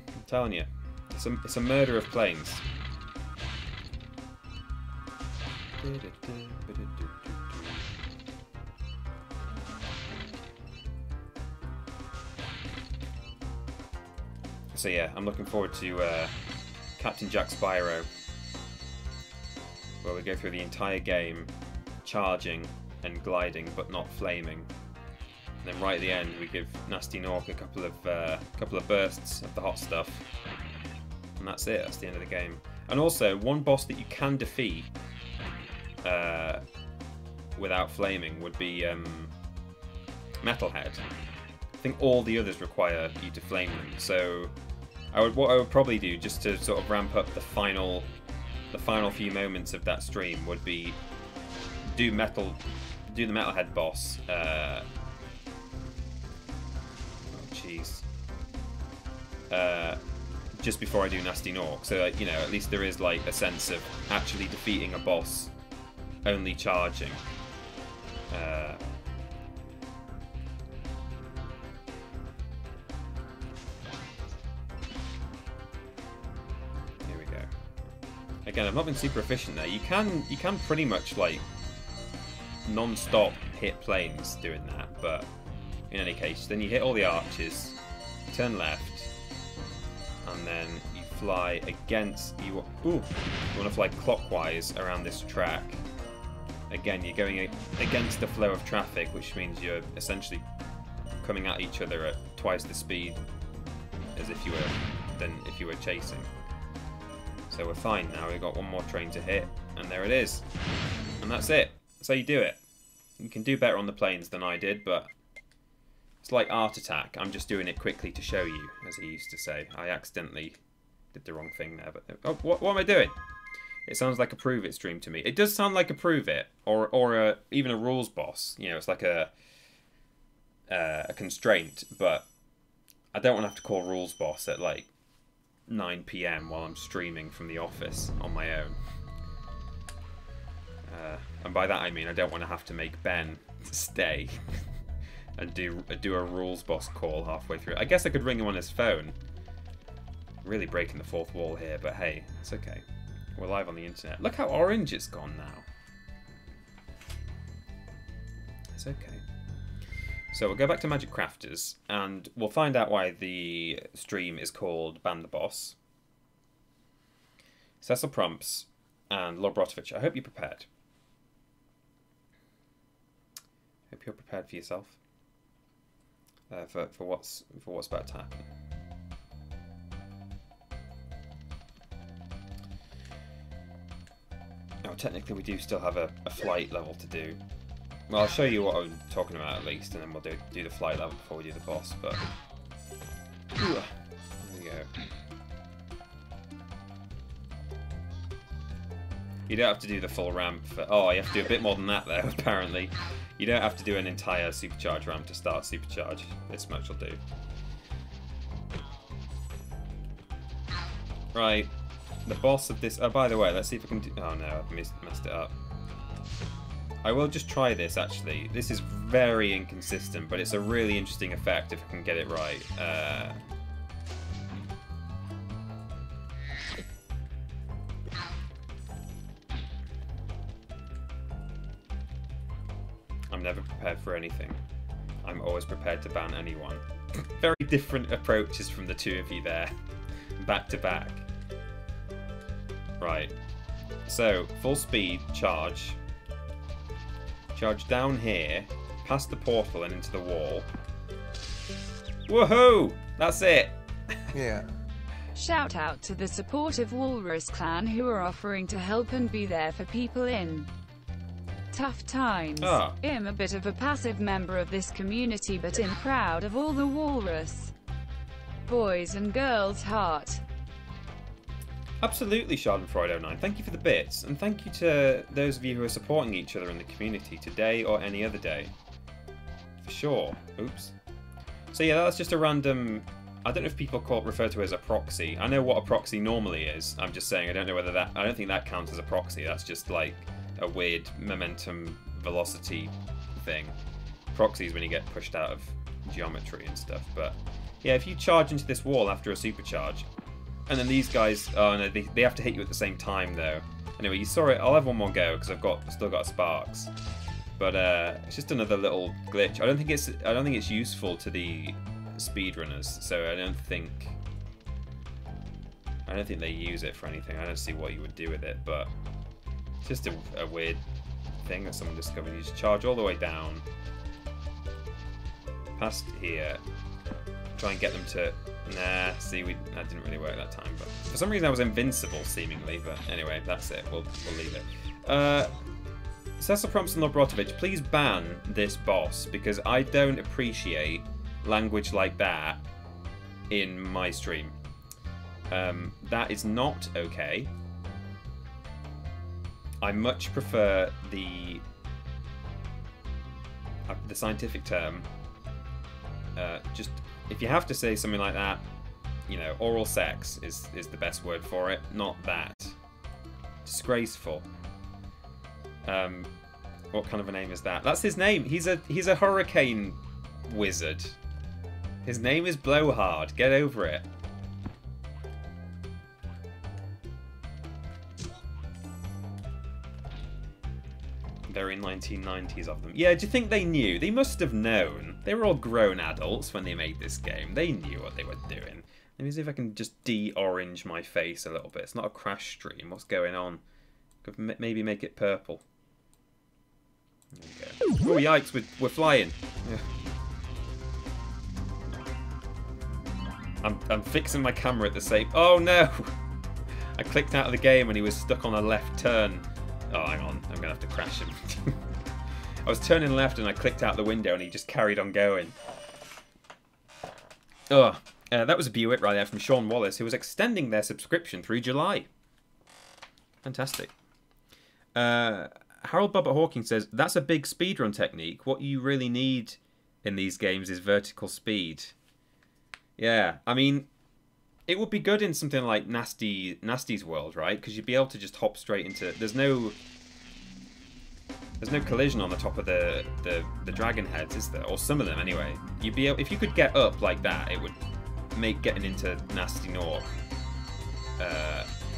I'm telling you. It's a murder of planes. So yeah, I'm looking forward to Captain Jack Spyro, where we go through the entire game charging and gliding but not flaming. And then right at the end we give Gnasty Gnorc a couple of bursts of the hot stuff. And that's it, that's the end of the game. And also, one boss that you can defeat without flaming would be Metalhead. I think all the others require you to flame them, so what I would probably do, just to sort of ramp up the final few moments of that stream, would be do the Metalhead boss. Oh jeez. Just before I do Gnasty Gnorc, so you know, at least there is like a sense of actually defeating a boss only charging. Again, I've not been super efficient there. You can pretty much like non-stop hit planes doing that, but in any case, then you hit all the arches, turn left, and then you fly against you want to fly clockwise around this track. Again, you're going against the flow of traffic, which means you're essentially coming at each other at twice the speed as if you were chasing. So we're fine now. We've got one more train to hit, and there it is. And that's it. That's how you do it. You can do better on the planes than I did, but it's like Art Attack. I'm just doing it quickly to show you, as he used to say. I accidentally did the wrong thing there, but oh, what am I doing? It sounds like a Prove It stream to me. It does sound like a Prove It, or even a rules boss. You know, it's like a constraint, but I don't want to have to call rules boss at like 9 PM while I'm streaming from the office on my own. And by that I mean I don't want to have to make Ben stay and do a rules boss call halfway through. I guess I could ring him on his phone. Really breaking the fourth wall here, but hey, it's okay. We're live on the internet. Look how orange it's gone now. It's okay. So we'll go back to Magic Crafters, and we'll find out why the stream is called Ban the Boss. Cecil Prumps and Lord Brotovich, I hope you're prepared. Hope you're prepared for yourself. For what's about to happen. Oh, technically we do still have a flight level to do. Well, I'll show you what I'm talking about at least, and then we'll do the flight level before we do the boss, but here we go. You don't have to do the full ramp for... Oh, you have to do a bit more than that though, apparently. You don't have to do an entire supercharge ramp to start supercharge. This much will do. Right. The boss of this... Oh, by the way, let's see if I can do... Oh no, I've messed it up. I will just try this, actually. This is very inconsistent, but it's a really interesting effect if I can get it right. never prepared for anything. I'm always prepared to ban anyone. Very different approaches from the two of you there. Back to back. Right. So, full speed, charge. Charge down here, past the portal and into the wall. Woohoo! That's it! Yeah. Shout out to the supportive Walrus clan who are offering to help and be there for people in tough times. I'm a bit of a passive member of this community, but I'm proud of all the Walrus boys and girls' heart. Absolutely, Schadenfreude09. Thank you for the bits, and thank you to those of you who are supporting each other in the community today or any other day. For sure. Oops. So yeah, that's just a random... I don't know if people refer to it as a proxy. I know what a proxy normally is. I'm just saying I don't know whether that... I don't think that counts as a proxy. That's just like a weird momentum velocity thing. Proxy is when you get pushed out of geometry and stuff. But yeah, if you charge into this wall after a supercharge, and then these guys... Oh no, they have to hit you at the same time though. Anyway, you saw it. I'll have one more go because I've still got sparks. But it's just another little glitch. I don't think it's useful to the speedrunners, so I don't think they use it for anything. I don't see what you would do with it, but it's just a weird thing that someone discovered. You just charge all the way down past here, try and get them to... Nah, see, that didn't really work that time, but for some reason I was invincible seemingly. But anyway, that's it. We'll leave it. Cecil Prompson Lobrotovich, please ban this boss because I don't appreciate language like that in my stream. That is not okay. I much prefer the scientific term. Just if you have to say something like that, you know, oral sex is the best word for it, not that. Disgraceful. What kind of a name is that? That's his name. He's a hurricane wizard. His name is Blowhard. Get over it. Very 1990s of them. Yeah, do you think they knew? They must have known. They were all grown adults when they made this game. They knew what they were doing. Let me see if I can just de-orange my face a little bit. It's not a crash stream. What's going on? Could maybe make it purple. There we go. Oh, yikes, we're flying. I'm fixing my camera at the same... Oh, no! I clicked out of the game and he was stuck on a left turn. Oh, hang on. I'm going to have to crash him. I was turning left and I clicked out the window and he just carried on going. Oh, that was a Buick right there from Sean Wallace, who was extending their subscription through July. Fantastic. Harold Bobbert Hawking says, that's a big speedrun technique. What you really need in these games is vertical speed. Yeah, I mean, it would be good in something like Gnasty's world, right? Because you'd be able to just hop straight into... There's no collision on the top of the dragon heads, is there? Or some of them, anyway. You'd be able, if you could get up like that, it would make getting into Gnasty Gnorc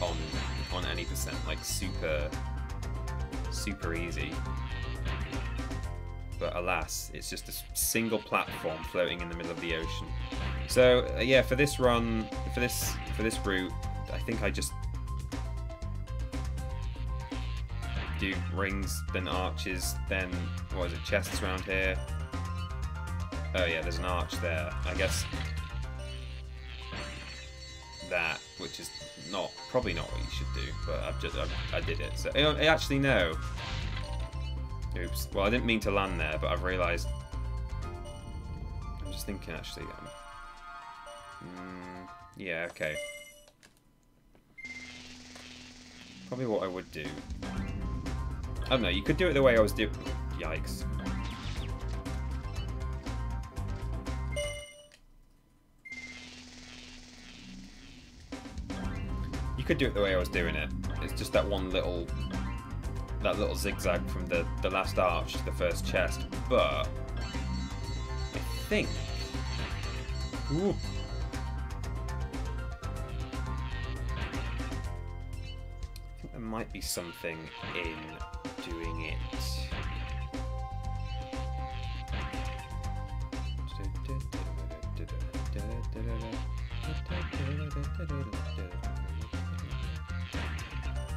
on any percent like super easy. But alas, it's just a single platform floating in the middle of the ocean. So yeah, for this run, for this route, I think I just do rings, then arches, then what is it? Chests around here. Oh yeah, there's an arch there. I guess that, which is probably not what you should do, but I did it. So actually no. Oops. Well, I didn't mean to land there, but I've realised. I'm just thinking actually. Yeah, okay. Probably what I would do. I don't know, you could do it the way I was doing. Yikes. You could do it the way I was doing it. It's just that one little... that little zigzag from the last arch to the first chest. But... I think... Ooh. There might be something in doing it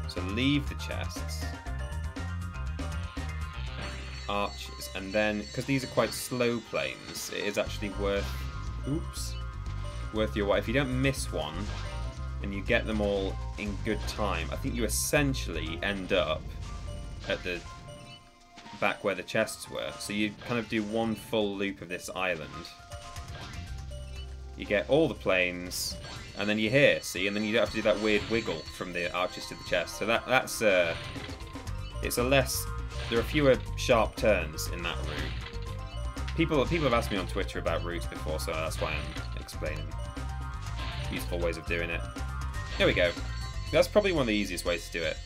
So leave the chests, arches, and then, because these are quite slow planes, it is actually worth your while. If you don't miss one and you get them all in good time, I think you essentially end up at the back where the chests were. So you kind of do one full loop of this island. You get all the planes, and then you're here, see? And then you don't have to do that weird wiggle from the arches to the chest. So that's it's a less... There are fewer sharp turns in that route. People have asked me on Twitter about routes before, so that's why I'm explaining useful ways of doing it. There we go. That's probably one of the easiest ways to do it.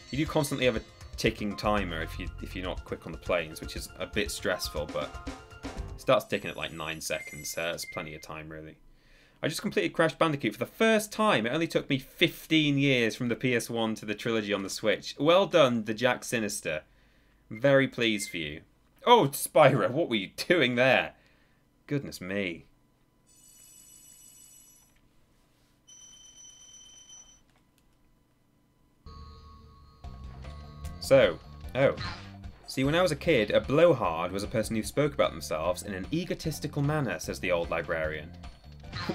You do constantly have a ticking timer if you're not quick on the planes, which is a bit stressful, but it starts ticking at like 9 seconds, so that's plenty of time really. I just completed Crash Bandicoot for the first time. It only took me 15 years from the PS1 to the trilogy on the Switch. Well done, the Jack Sinister. I'm very pleased for you. Oh, Spyro, what were you doing there? Goodness me. So, see, when I was a kid, a blowhard was a person who spoke about themselves in an egotistical manner, says the old librarian.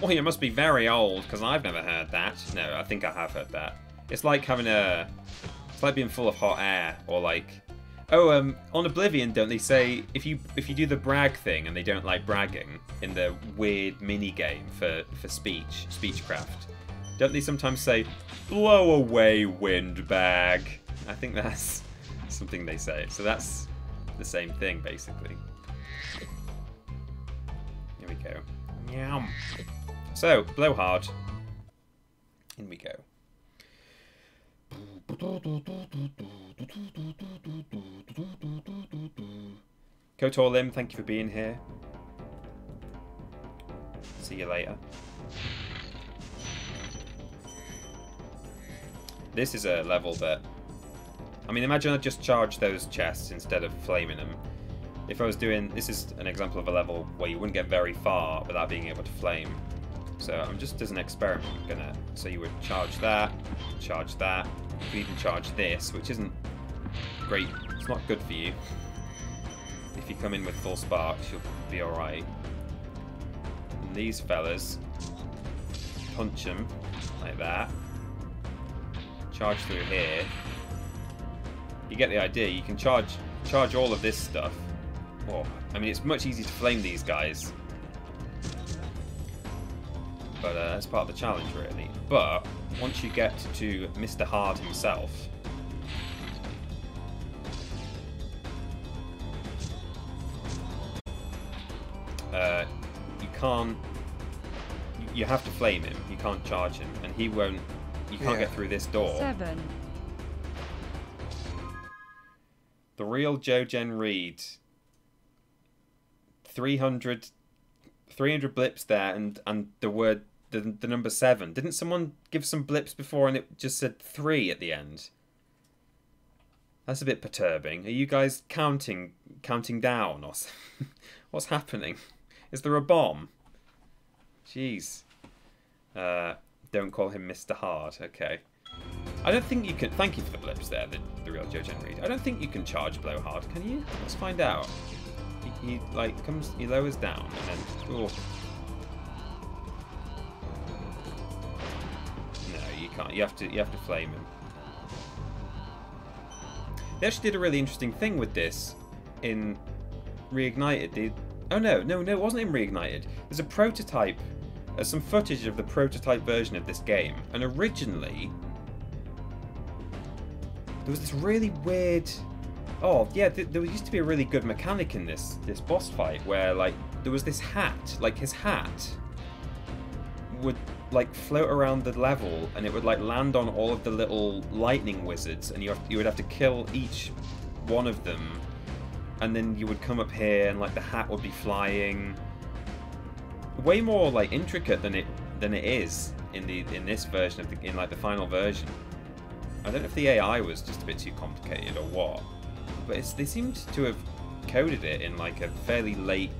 Well, you must be very old, because I've never heard that. No, I think I have heard that. It's like having a... It's like being full of hot air, or like... Oh, on Oblivion, don't they say, if you do the brag thing and they don't like bragging in the weird mini-game for speechcraft, don't they sometimes say, blow away, windbag? I think that's something they say. So that's the same thing, basically. Here we go. Yum. So, blowhard. In we go. Kotor Lim, thank you for being here. See you later. This is a level that... I mean, imagine I just charged those chests instead of flaming them. If I was doing... This is an example of a level where you wouldn't get very far without being able to flame. So I'm just, as an experiment, gonna... So you would charge that, you could even charge this, which isn't great. It's not good for you. If you come in with full sparks, you'll be alright. And these fellas, punch them like that. Charge through here. You get the idea. You can charge all of this stuff. Oh, I mean, it's much easier to flame these guys. But that's part of the challenge, really. But once you get to Mr. Hard himself, you can't. You have to flame him. You can't charge him, and he won't. You can't get through this door. 7. The real Jojen Reed. 300 blips there, and the word the number 7. Didn't someone give some blips before and it just said 3 at the end? That's a bit perturbing. Are you guys counting down or something? What's happening? Is there a bomb? Jeez. Don't call him Mr. Hard. Okay. I don't think you can... Thank you for the blips there, the real Jojen Reed. I don't think you can charge Blowhard, can you? Let's find out. He like comes... He lowers down and then... Oh. No, you can't. You have to flame him. They actually did a really interesting thing with this in Reignited. Oh no, it wasn't in Reignited. There's a prototype... There's some footage of the prototype version of this game, and originally there was this really weird... Oh yeah, there used to be a really good mechanic in this boss fight where like there was this hat, like his hat would like float around the level and it would like land on all of the little lightning wizards, and you would have to kill each one of them, and then you would come up here and like the hat would be flying. Way more like intricate than it is in this version of in like the final version. I don't know if the AI was just a bit too complicated or what, but they seemed to have coded it in like a fairly late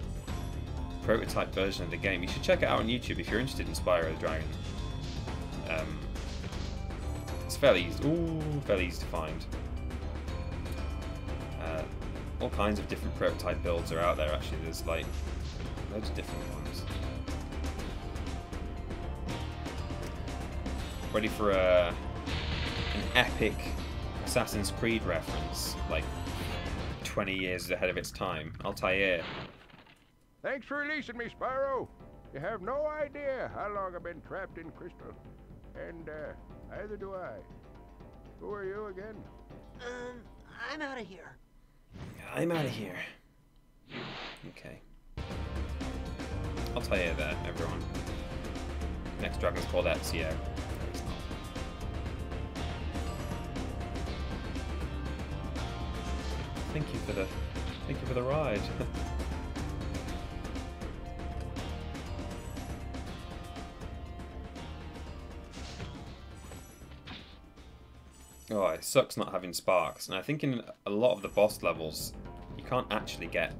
prototype version of the game. You should check it out on YouTube if you're interested in Spyro the Dragon. It's fairly easy. Ooh, fairly easy to find. All kinds of different prototype builds are out there. Actually, there's like loads of different ones. Ready for an epic Assassin's Creed reference, like 20 years ahead of its time. Altair. Thanks for releasing me, Spyro. You have no idea how long I've been trapped in crystal. And, neither do I. Who are you again? I'm out of here. I'm out of here. Okay. Altair there, everyone. Next dragon's called Ezio. No, it's not. Thank you for the ride. Oh, it sucks not having sparks. And I think in a lot of the boss levels, you can't actually get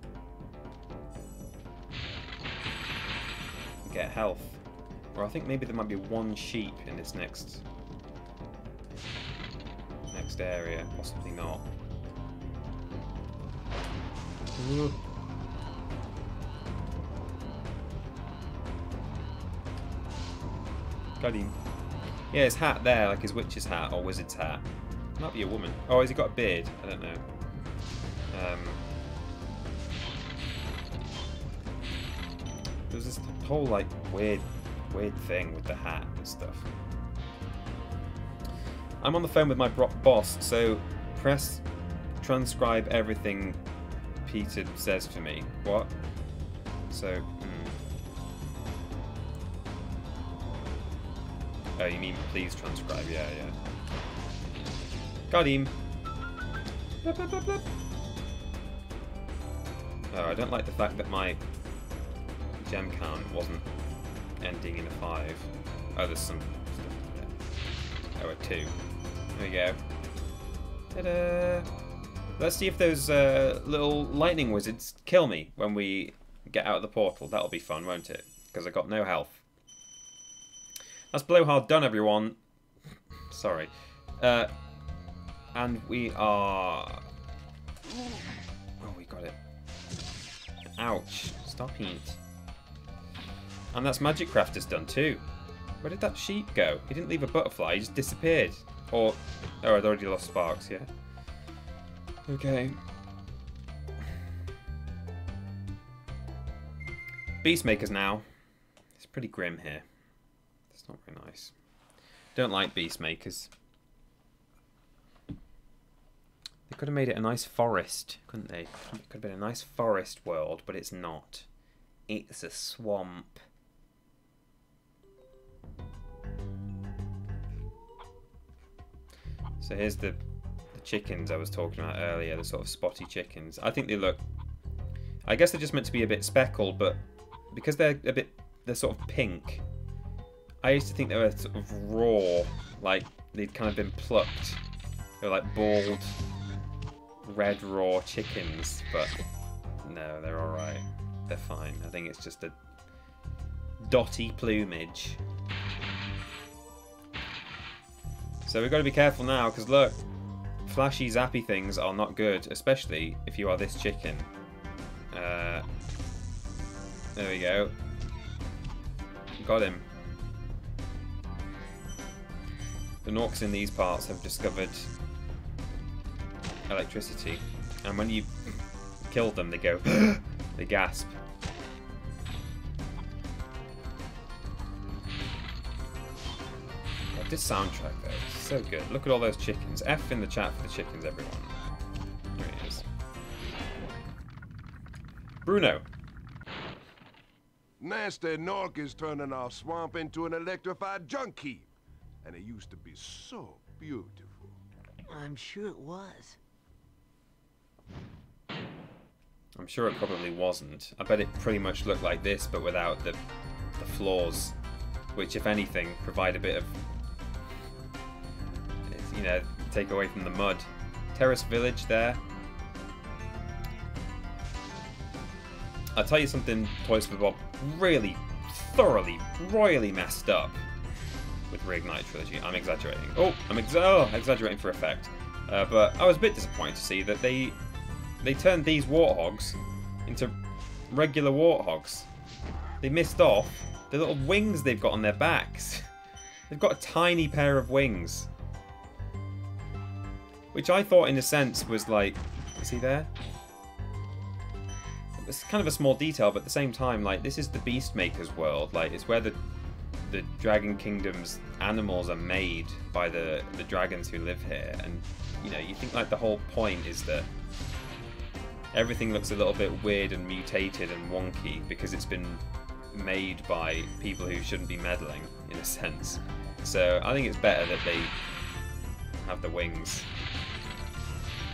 health. Or I think maybe there might be one sheep in this next area. Possibly not. Ooh. Got him. Yeah, his hat there, like his witch's hat or wizard's hat. Might be a woman. Oh, has he got a beard? I don't know. There's this whole like weird thing with the hat and stuff. I'm on the phone with my boss, so press transcribe everything Peter says for me. What? So. Oh, you mean please transcribe? Yeah. Got him. Blip, blip, blip, blip. Oh, I don't like the fact that my gem count wasn't ending in a 5. Oh, there's some stuff there. Oh, a 2. There we go. Ta-da! Let's see if those little lightning wizards kill me when we get out of the portal. That'll be fun, won't it? Because I got no health. That's blowhard done, everyone. Sorry. And we are... Oh, we got it. Ouch. Stop it. And that's Magic Crafter's done too. Where did that sheep go? He didn't leave a butterfly, he just disappeared. Or... Oh, I'd already lost sparks, yeah. Okay. Beastmakers now. It's pretty grim here. It's not very nice. Don't like Beastmakers. They could have made it a nice forest, couldn't they? It could have been a nice forest world, but it's not. It's a swamp. So here's the chickens I was talking about earlier, the sort of spotty chickens. I think they look... I guess they're just meant to be a bit speckled, but because they're sort of pink, I used to think they were sort of raw, like they'd kind of been plucked. They were like bald, red raw chickens, but no, they're alright. They're fine. I think it's just a dotty plumage. So we've got to be careful now, because look, flashy zappy things are not good, especially if you are this chicken. There we go. Got him. The Gnorcs in these parts have discovered electricity, and when you kill them, they go, they gasp. God, this soundtrack though, is so good. Look at all those chickens. F in the chat for the chickens, everyone. There he is. Bruno. Gnasty Gnorc is turning our swamp into an electrified junk heap. And it used to be so beautiful. I'm sure it was. I'm sure it probably wasn't. I bet it pretty much looked like this, but without the flaws, which, if anything, provide a bit of, you know, take away from the mud. Terrace Village there. I'll tell you something, Toys for Bob really, thoroughly, royally messed up with Reignite Trilogy. I'm exaggerating. Oh, I'm exaggerating for effect. But I was a bit disappointed to see that they turned these warthogs into regular warthogs. They missed off the little wings they've got on their backs. They've got a tiny pair of wings. Which I thought, in a sense, was like... Is he there? It's kind of a small detail, but at the same time, like, this is the Beastmaker's world. Like, it's where the Dragon Kingdom's animals are made by the dragons who live here. And, you know, you think, like, the whole point is that everything looks a little bit weird and mutated and wonky because it's been made by people who shouldn't be meddling, in a sense. So I think it's better that they have the wings,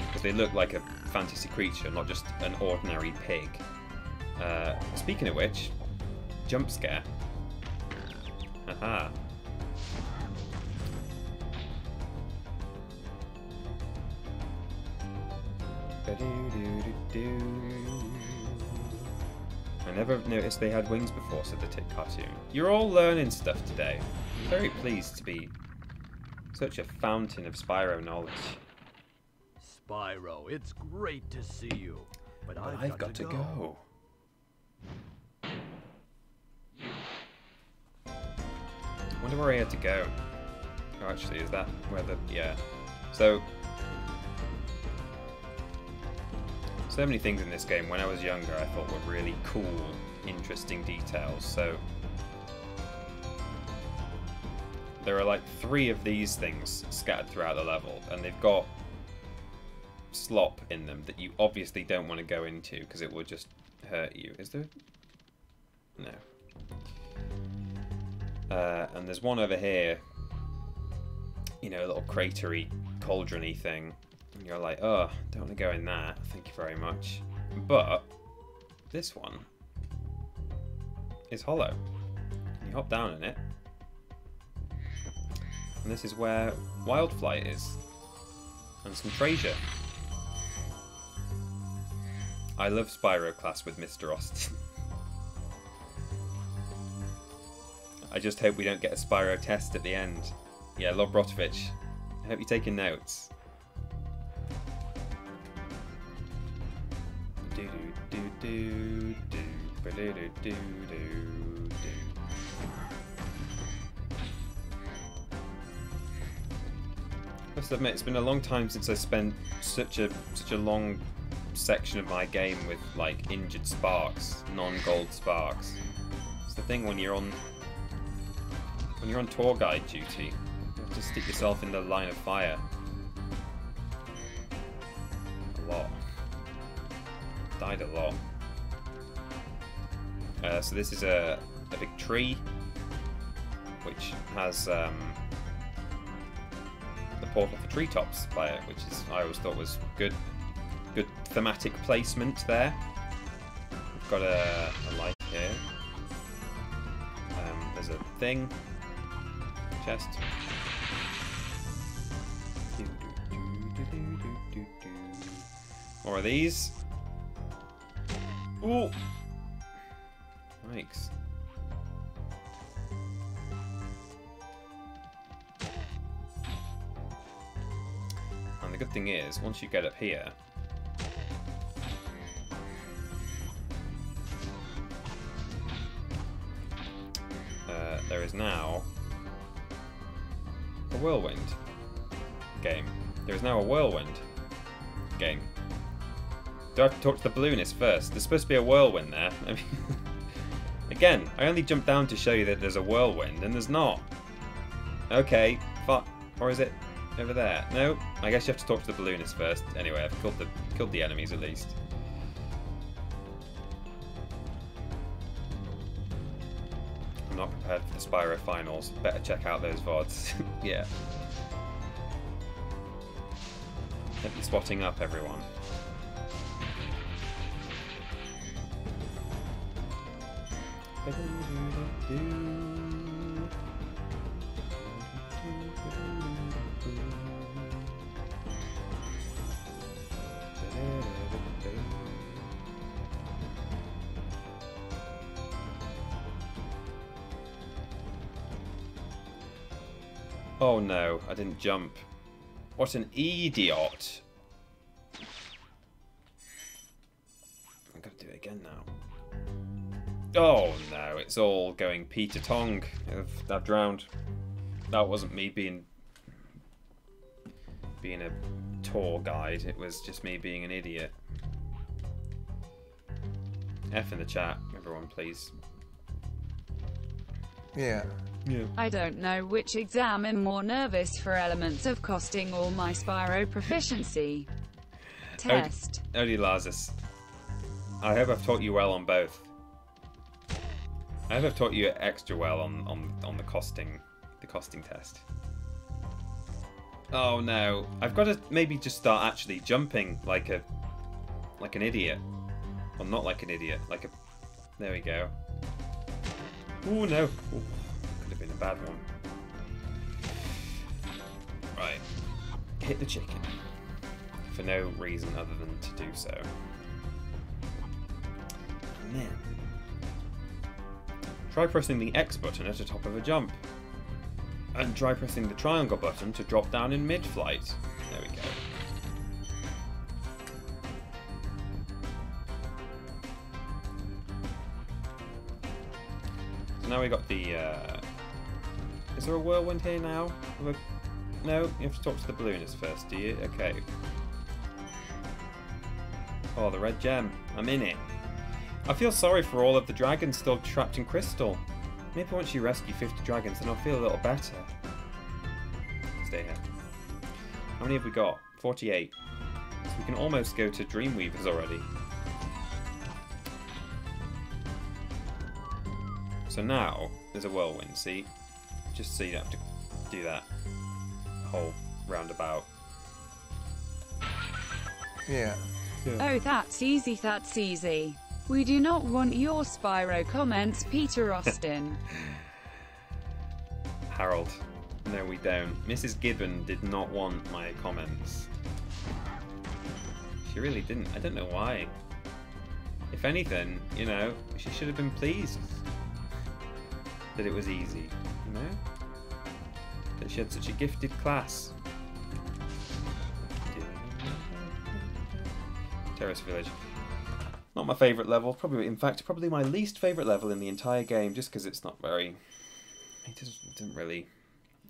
because they look like a fantasy creature, not just an ordinary pig. Speaking of which, jump scare. Haha. I never noticed they had wings before, said the Tick Cartoon. You're all learning stuff today. I'm very pleased to be such a fountain of Spyro knowledge. Spyro, it's great to see you. But I've got to go. I wonder where I had to go. Oh, actually, is that where the... Yeah. So many things in this game, when I was younger, I thought were really cool, interesting details. So there are like 3 of these things scattered throughout the level, and they've got slop in them that you obviously don't want to go into because it will just hurt you. Is there? No. And there's one over here, you know, a little cratery, cauldron-y thing. And you're like, oh, don't want to go in that. Thank you very much. But this one is hollow. You hop down in it. And this is where Wildflight is. And some treasure. I love Spyro class with Mr. Austin. I just hope we don't get a Spyro test at the end. Yeah, Lord Brotovich, I hope you're taking notes. I must admit, it's been a long time since I spent such a long section of my game with like injured sparks, non-gold sparks. It's the thing when you're on tour guide duty, you have to stick yourself in the line of fire. A lot. Died a lot. So this is a big tree, which has the portal for treetops by it, which is I always thought was good thematic placement there. We've got a light here. There's a thing. Chest. More of these. Ooh! Yikes. And the good thing is, once you get up here, there is now a whirlwind game. There is now a whirlwind game. Do I have to talk to the balloonist first? There's supposed to be a whirlwind there. I mean, again, I only jumped down to show you that there's a whirlwind, and there's not. Okay, fuck. Or is it over there? No, I guess you have to talk to the balloonist first. Anyway, I've killed the enemies at least. I'm not prepared for the Spyro finals. Better check out those VODs. Yeah. Hope you're spotting up, everyone. Oh no, I didn't jump. What an idiot. I'm gonna do it again now. Oh no, it's all going Peter Tong. I've drowned. That wasn't me being a tour guide, it was just me being an idiot. F in the chat, everyone, please. Yeah. Yeah. I don't know which exam I'm more nervous for, elements of costing or my Spyro proficiency test. Odilazis, I hope I've taught you well on both. I hope I've taught you extra well on the costing test. Oh no, I've got to maybe just start actually jumping like an idiot. Well, not like an idiot, like a... There we go. Oh no. Ooh, could have been a bad one. Right. Hit the chicken. For no reason other than to do so. And then... try pressing the X button at the top of a jump. And try pressing the triangle button to drop down in mid-flight. There we go. So now we got the... Is there a whirlwind here now? No? You have to talk to the balloonist first, do you? Okay. Oh, the red gem. I'm in it. I feel sorry for all of the dragons still trapped in Crystal. Maybe once you rescue 50 dragons, then I'll feel a little better. Stay here. How many have we got? 48. So we can almost go to Dreamweavers already. So now, there's a whirlwind, see? Just so you don't have to do that whole roundabout. Yeah. Oh, that's easy, that's easy. We do not want your Spyro comments, Peter Austin. Harold. No, we don't. Mrs. Gibbon did not want my comments. She really didn't. I don't know why. If anything, you know, she should have been pleased that it was easy, you know? That she had such a gifted class. Terrace Village. Not my favourite level, probably, in fact, probably my least favourite level in the entire game, just because it's not very... It doesn't really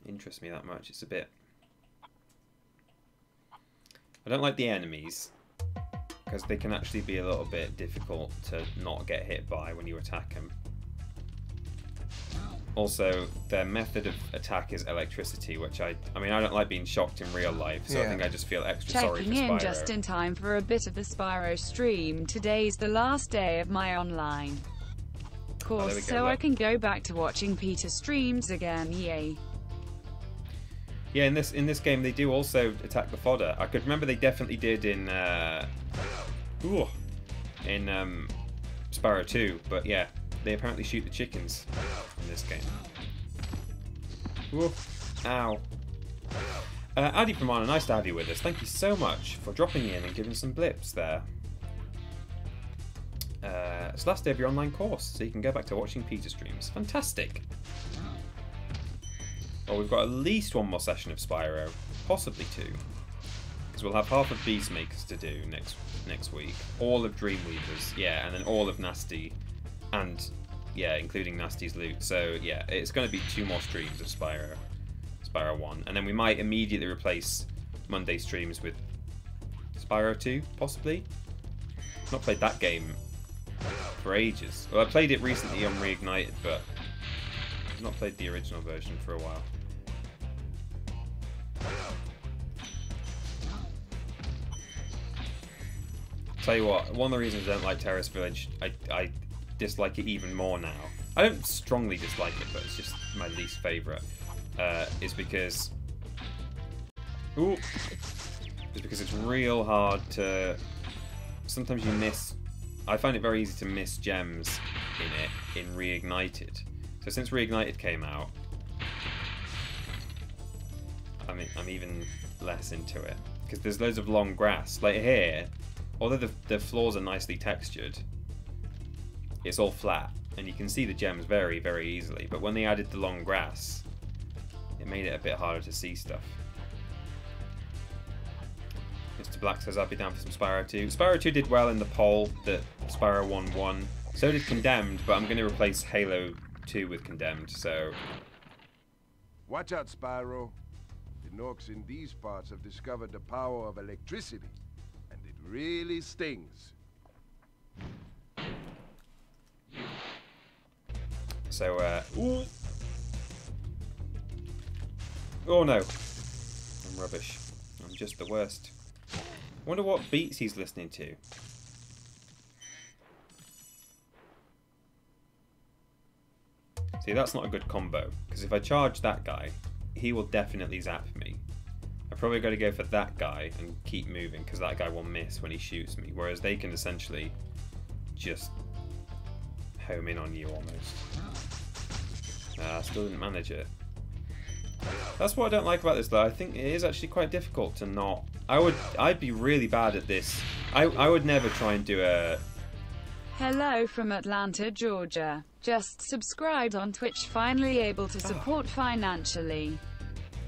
interest me that much. It's a bit... I don't like the enemies, because they can actually be a little bit difficult to not get hit by when you attack them. Also, their method of attack is electricity, which I mean, I don't like being shocked in real life, so I think I just feel extra sorry for Spyro. Checking in just in time for a bit of the Spyro stream. Today's the last day of my online course, so I can go back to watching Peter streams again. Yay! Yeah, in this game they do also attack the fodder. I could remember they definitely did in Spyro 2, but yeah. They apparently shoot the chickens in this game. Woof. Ow. Addy Pramana, nice to have you with us. Thank you so much for dropping in and giving some blips there. It's the last day of your online course, so you can go back to watching Peter streams. Fantastic. Well, we've got at least one more session of Spyro. Possibly two. Because we'll have half of Beastmakers to do next week. All of Dreamweavers, yeah, and then all of Gnasty. And, yeah, including Gnasty's loot. So, yeah, it's going to be 2 more streams of Spyro 1. And then we might immediately replace Monday streams with Spyro 2, possibly. I've not played that game for ages. Well, I played it recently on Reignited, but I've not played the original version for a while. Tell you what, one of the reasons I don't like Terrace Village, I dislike it even more now. I don't strongly dislike it, but it's just my least favourite. Is because... Ooh! It's because it's real hard to... Sometimes you miss... I find it very easy to miss gems in it, in Reignited. So since Reignited came out, I'm even less into it. Because there's loads of long grass. Like here, although the floors are nicely textured, it's all flat, and you can see the gems very, very easily. But when they added the long grass, it made it a bit harder to see stuff. Mr. Black says, I'll be down for some Spyro 2. Spyro 2 did well in the poll that Spyro 1 won. So did Condemned, but I'm going to replace Halo 2 with Condemned, so... Watch out, Spyro. The Gnorcs in these parts have discovered the power of electricity, and it really stings. So, ooh. Oh no. I'm rubbish. I'm just the worst. I wonder what beats he's listening to. See, that's not a good combo, because if I charge that guy, he will definitely zap me. I've probably got to go for that guy and keep moving, because that guy will miss when he shoots me, whereas they can essentially just home in on you almost. Still didn't manage it. That's what I don't like about this though. I think it is actually quite difficult to not... I'd be really bad at this. I would never try and do a... Hello from Atlanta, Georgia. Just subscribed on Twitch, finally able to support financially.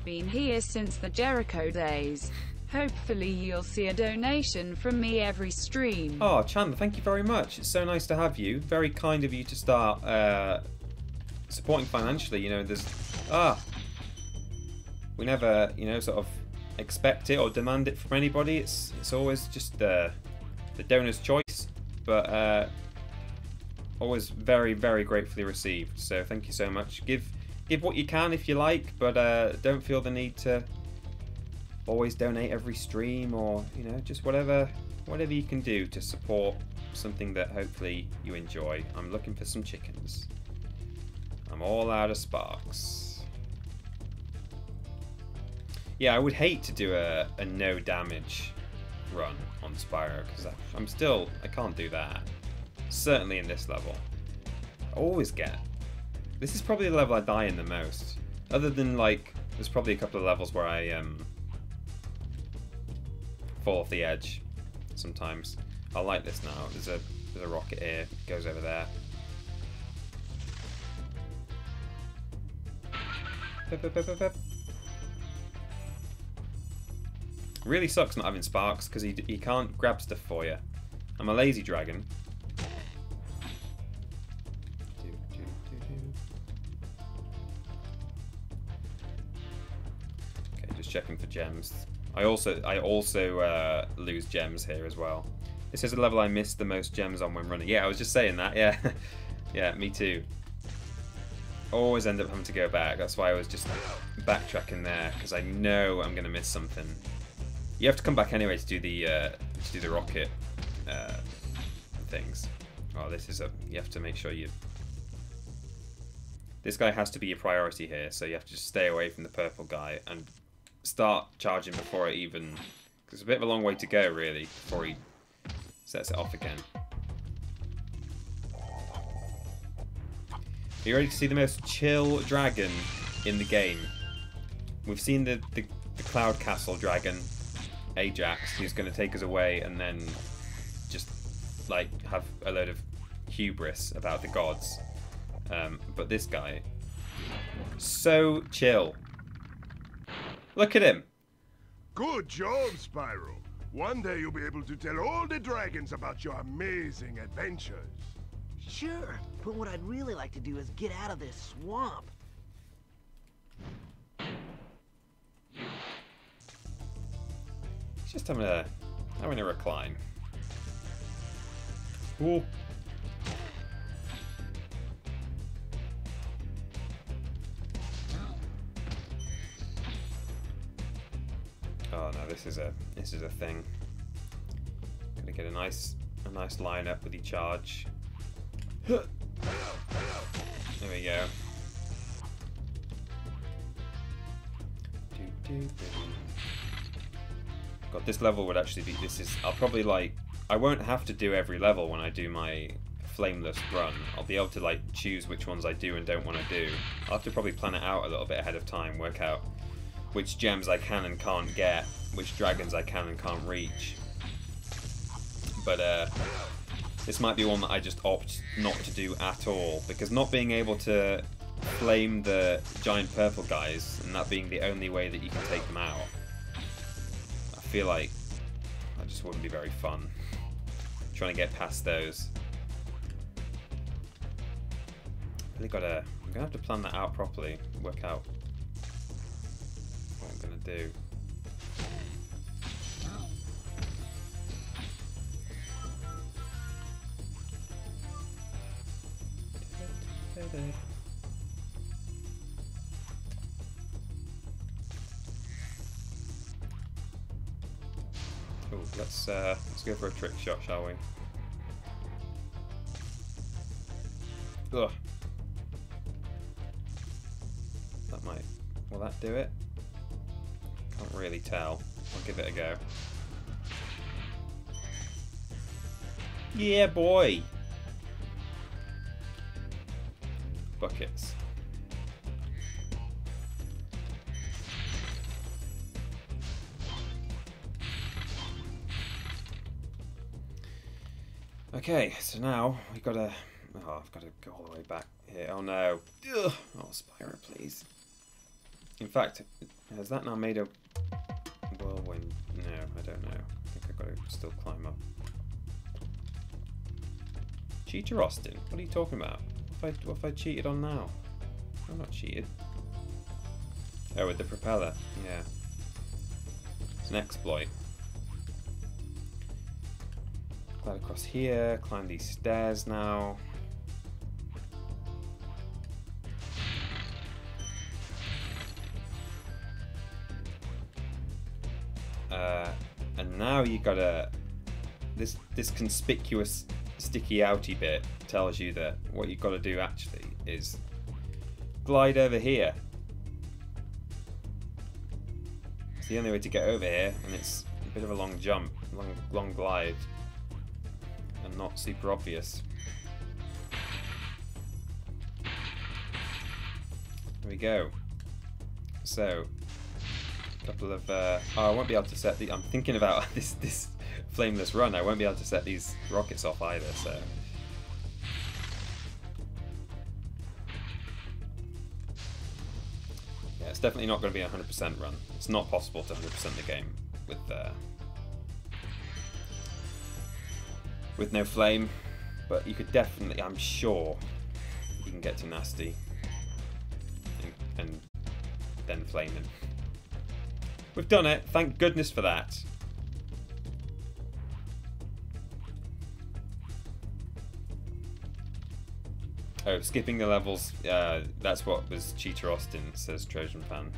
Been here since the Jericho days. Hopefully you'll see a donation from me every stream. Oh, Chandler, thank you very much. It's so nice to have you. Very kind of you to start supporting financially. You know, there's... we never, you know, sort of expect it or demand it from anybody. It's always just the donor's choice. But always very, very gratefully received. So thank you so much. Give what you can if you like, but don't feel the need to always donate every stream, or you know, just whatever you can do to support something that hopefully you enjoy. I'm looking for some chickens. I'm all out of sparks. Yeah, I would hate to do a no damage run on Spyro, because I can't do that. Certainly in this level. I always get... This is probably the level I die in the most. Other than, like, there's probably a couple of levels where I fall off the edge sometimes. I like this now. There's a rocket here. It goes over there. Really sucks not having sparks, because he can't grab stuff for you. I'm a lazy dragon. Okay, just checking for gems. I also lose gems here as well. This is a level I missed the most gems on when running. Yeah, I was just saying that. Yeah, yeah, me too. Always end up having to go back. That's why I was just backtracking there, because I know I'm gonna miss something. You have to come back anyway to do the rocket things. Oh, you have to make sure you... This guy has to be your priority here, so you have to just stay away from the purple guy and start charging before it even... Because it's a bit of a long way to go, really, before he sets it off again. Are you ready to see the most chill dragon in the game? We've seen the Cloud Castle dragon, Ajax, who's going to take us away and then just like have a load of hubris about the gods. But this guy, so chill. Look at him. Good job, Spyro. One day you'll be able to tell all the dragons about your amazing adventures. Sure, but what I'd really like to do is get out of this swamp. He's just having a recline. Ooh. Oh no, this is a thing. Gonna get a nice line up with the charge. There we go. God, this level would actually be... I'll probably like... I won't have to do every level when I do my flameless run. I'll be able to like choose which ones I do and don't want to do. I'll have to probably plan it out a little bit ahead of time, work out which gems I can and can't get, which dragons I can and can't reach. But this might be one that I just opt not to do at all, because not being able to flame the giant purple guys, and that being the only way that you can take them out, I feel like that just wouldn't be very fun. Trying to get past those. Really gotta. I'm gonna have to plan that out properly. Work out what I'm gonna do. Oh, let's go for a trick shot, shall we? Ugh. That might. Will that do it? Can't really tell. I'll give it a go. Yeah, boy. Buckets. Okay, so now we gotta. Oh, I've got to go all the way back here. Oh no! Ugh. Oh, Spyro, please. In fact, has that now made a whirlwind? No, I don't know. I think I've got to still climb up. Cheater Austin, what are you talking about? What have I cheated on now? I'm not cheated. Oh, with the propeller. Yeah. It's an exploit. Glide across here, climb these stairs now. And now you gotta... This conspicuous sticky outy bit tells you that what you've got to do actually is glide over here. It's the only way to get over here, and it's a bit of a long jump, long glide, and not super obvious. There we go. So, a couple of oh, I won't be able to set the. I'm thinking about this flameless run. I won't be able to set these rockets off either. So. Yeah, it's definitely not going to be a 100% run. It's not possible to 100% the game with no flame, but you could definitely, I'm sure, you can get to Gnasty and then flame him. We've done it. Thank goodness for that. Oh, skipping the levels, that's what was Cheater Austin, says Trojan Fan.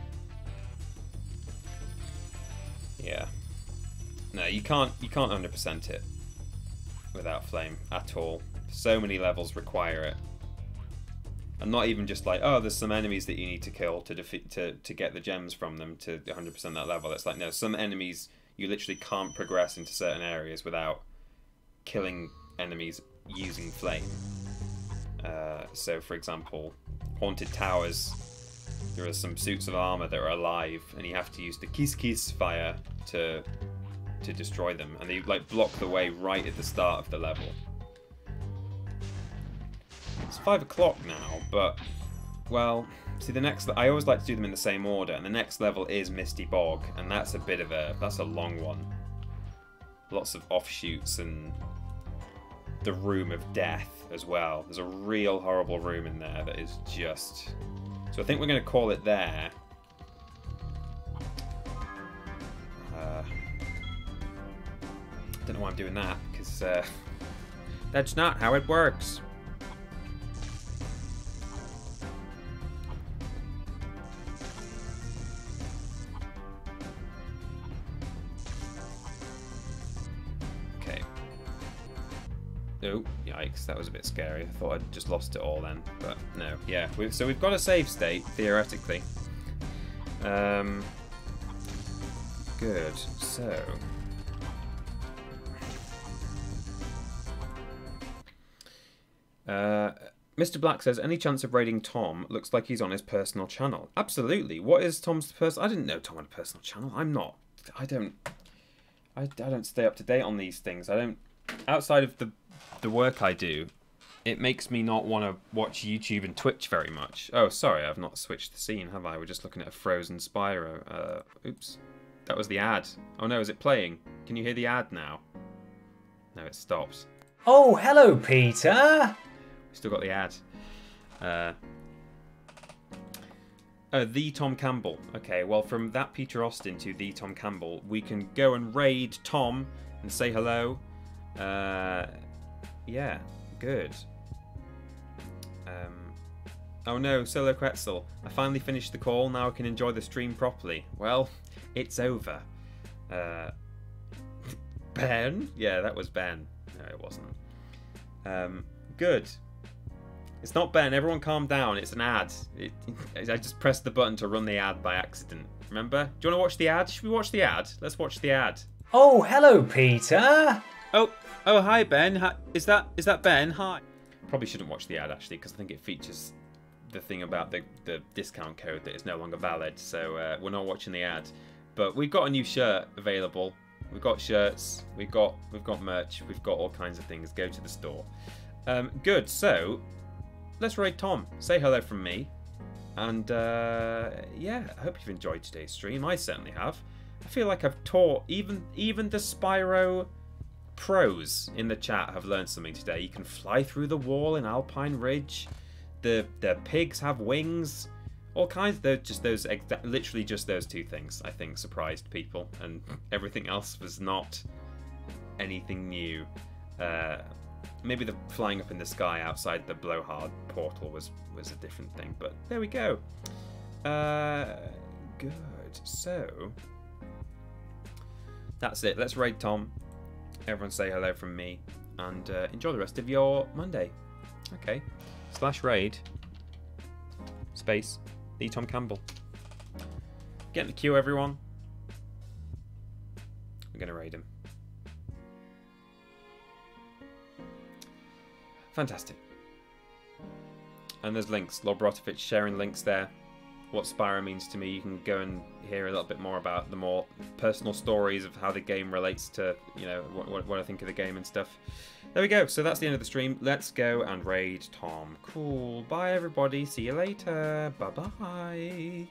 Yeah. No, you can't 100% it without flame at all. So many levels require it. And not even just like, oh, there's some enemies that you need to kill to defeat to get the gems from them to 100% that level. It's like, no, some enemies you literally can't progress into certain areas without killing enemies using flame. So, for example, Haunted Towers, there are some suits of armor that are alive, and you have to use the Kiss fire to destroy them, and they like block the way right at the start of the level. It's 5 o'clock now, but well, see the next. I always like to do them in the same order, and the next level is Misty Bog, and that's a long one. Lots of offshoots and the Room of Death as well. There's a real horrible room in there that is just... So I think we're going to call it there. Don't know why I'm doing that, because that's not how it works. Oh, yikes, that was a bit scary. I thought I'd just lost it all then, but no. Yeah, so we've got a save state, theoretically. Good, so... Mr. Black says, any chance of raiding Tom? Looks like he's on his personal channel. Absolutely. What is Tom's personal... I didn't know Tom had a personal channel. I'm not... I don't stay up to date on these things. I don't... Outside of the work I do, it makes me not want to watch YouTube and Twitch very much. Oh, sorry, I've not switched the scene, have I? We're just looking at a frozen Spyro. Oops. That was the ad. Oh no, is it playing? Can you hear the ad now? No, it stopped. Oh, hello, Peter. Still got the ad. The Tom Campbell. Okay, well, from that Peter Austin to the Tom Campbell, we can go and raid Tom and say hello. Yeah, good. Oh no, Solo Quetzal. I finally finished the call, now I can enjoy the stream properly. Well, it's over. Ben? Yeah, that was Ben. No, it wasn't. Good. It's not Ben, everyone calm down, it's an ad. I just pressed the button to run the ad by accident. Remember? Do you want to watch the ad? Should we watch the ad? Let's watch the ad. Oh, hello, Peter. Oh, hi Ben. Hi. Is that Ben? Hi. Probably shouldn't watch the ad actually, because I think it features the thing about the discount code that is no longer valid. So we're not watching the ad. But we've got a new shirt available. We've got shirts. We've got merch. We've got all kinds of things. Go to the store. Good. So let's raid Tom. Say hello from me. And yeah, I hope you've enjoyed today's stream. I certainly have. I feel like I've taught even the Spyro pros in the chat have learned something today. You can fly through the wall in Alpine Ridge. The pigs have wings. All kinds. They're just those, literally just those two things, I think, surprised people, and everything else was not anything new. Maybe the flying up in the sky outside the blowhard portal was a different thing, but there we go. Good. So that's it. Let's raid Tom. Everyone say hello from me, and enjoy the rest of your Monday. Okay. /raid space the Tom Campbell. Get in the queue, everyone. We're gonna raid him. Fantastic. And there's links. Lobrotovich sharing links there. What Spyro means to me. You can go and hear a little bit more about the more personal stories of how the game relates to, you know, what I think of the game and stuff. There we go. So that's the end of the stream. Let's go and raid Tom. Cool. Bye, everybody. See you later. Bye-bye.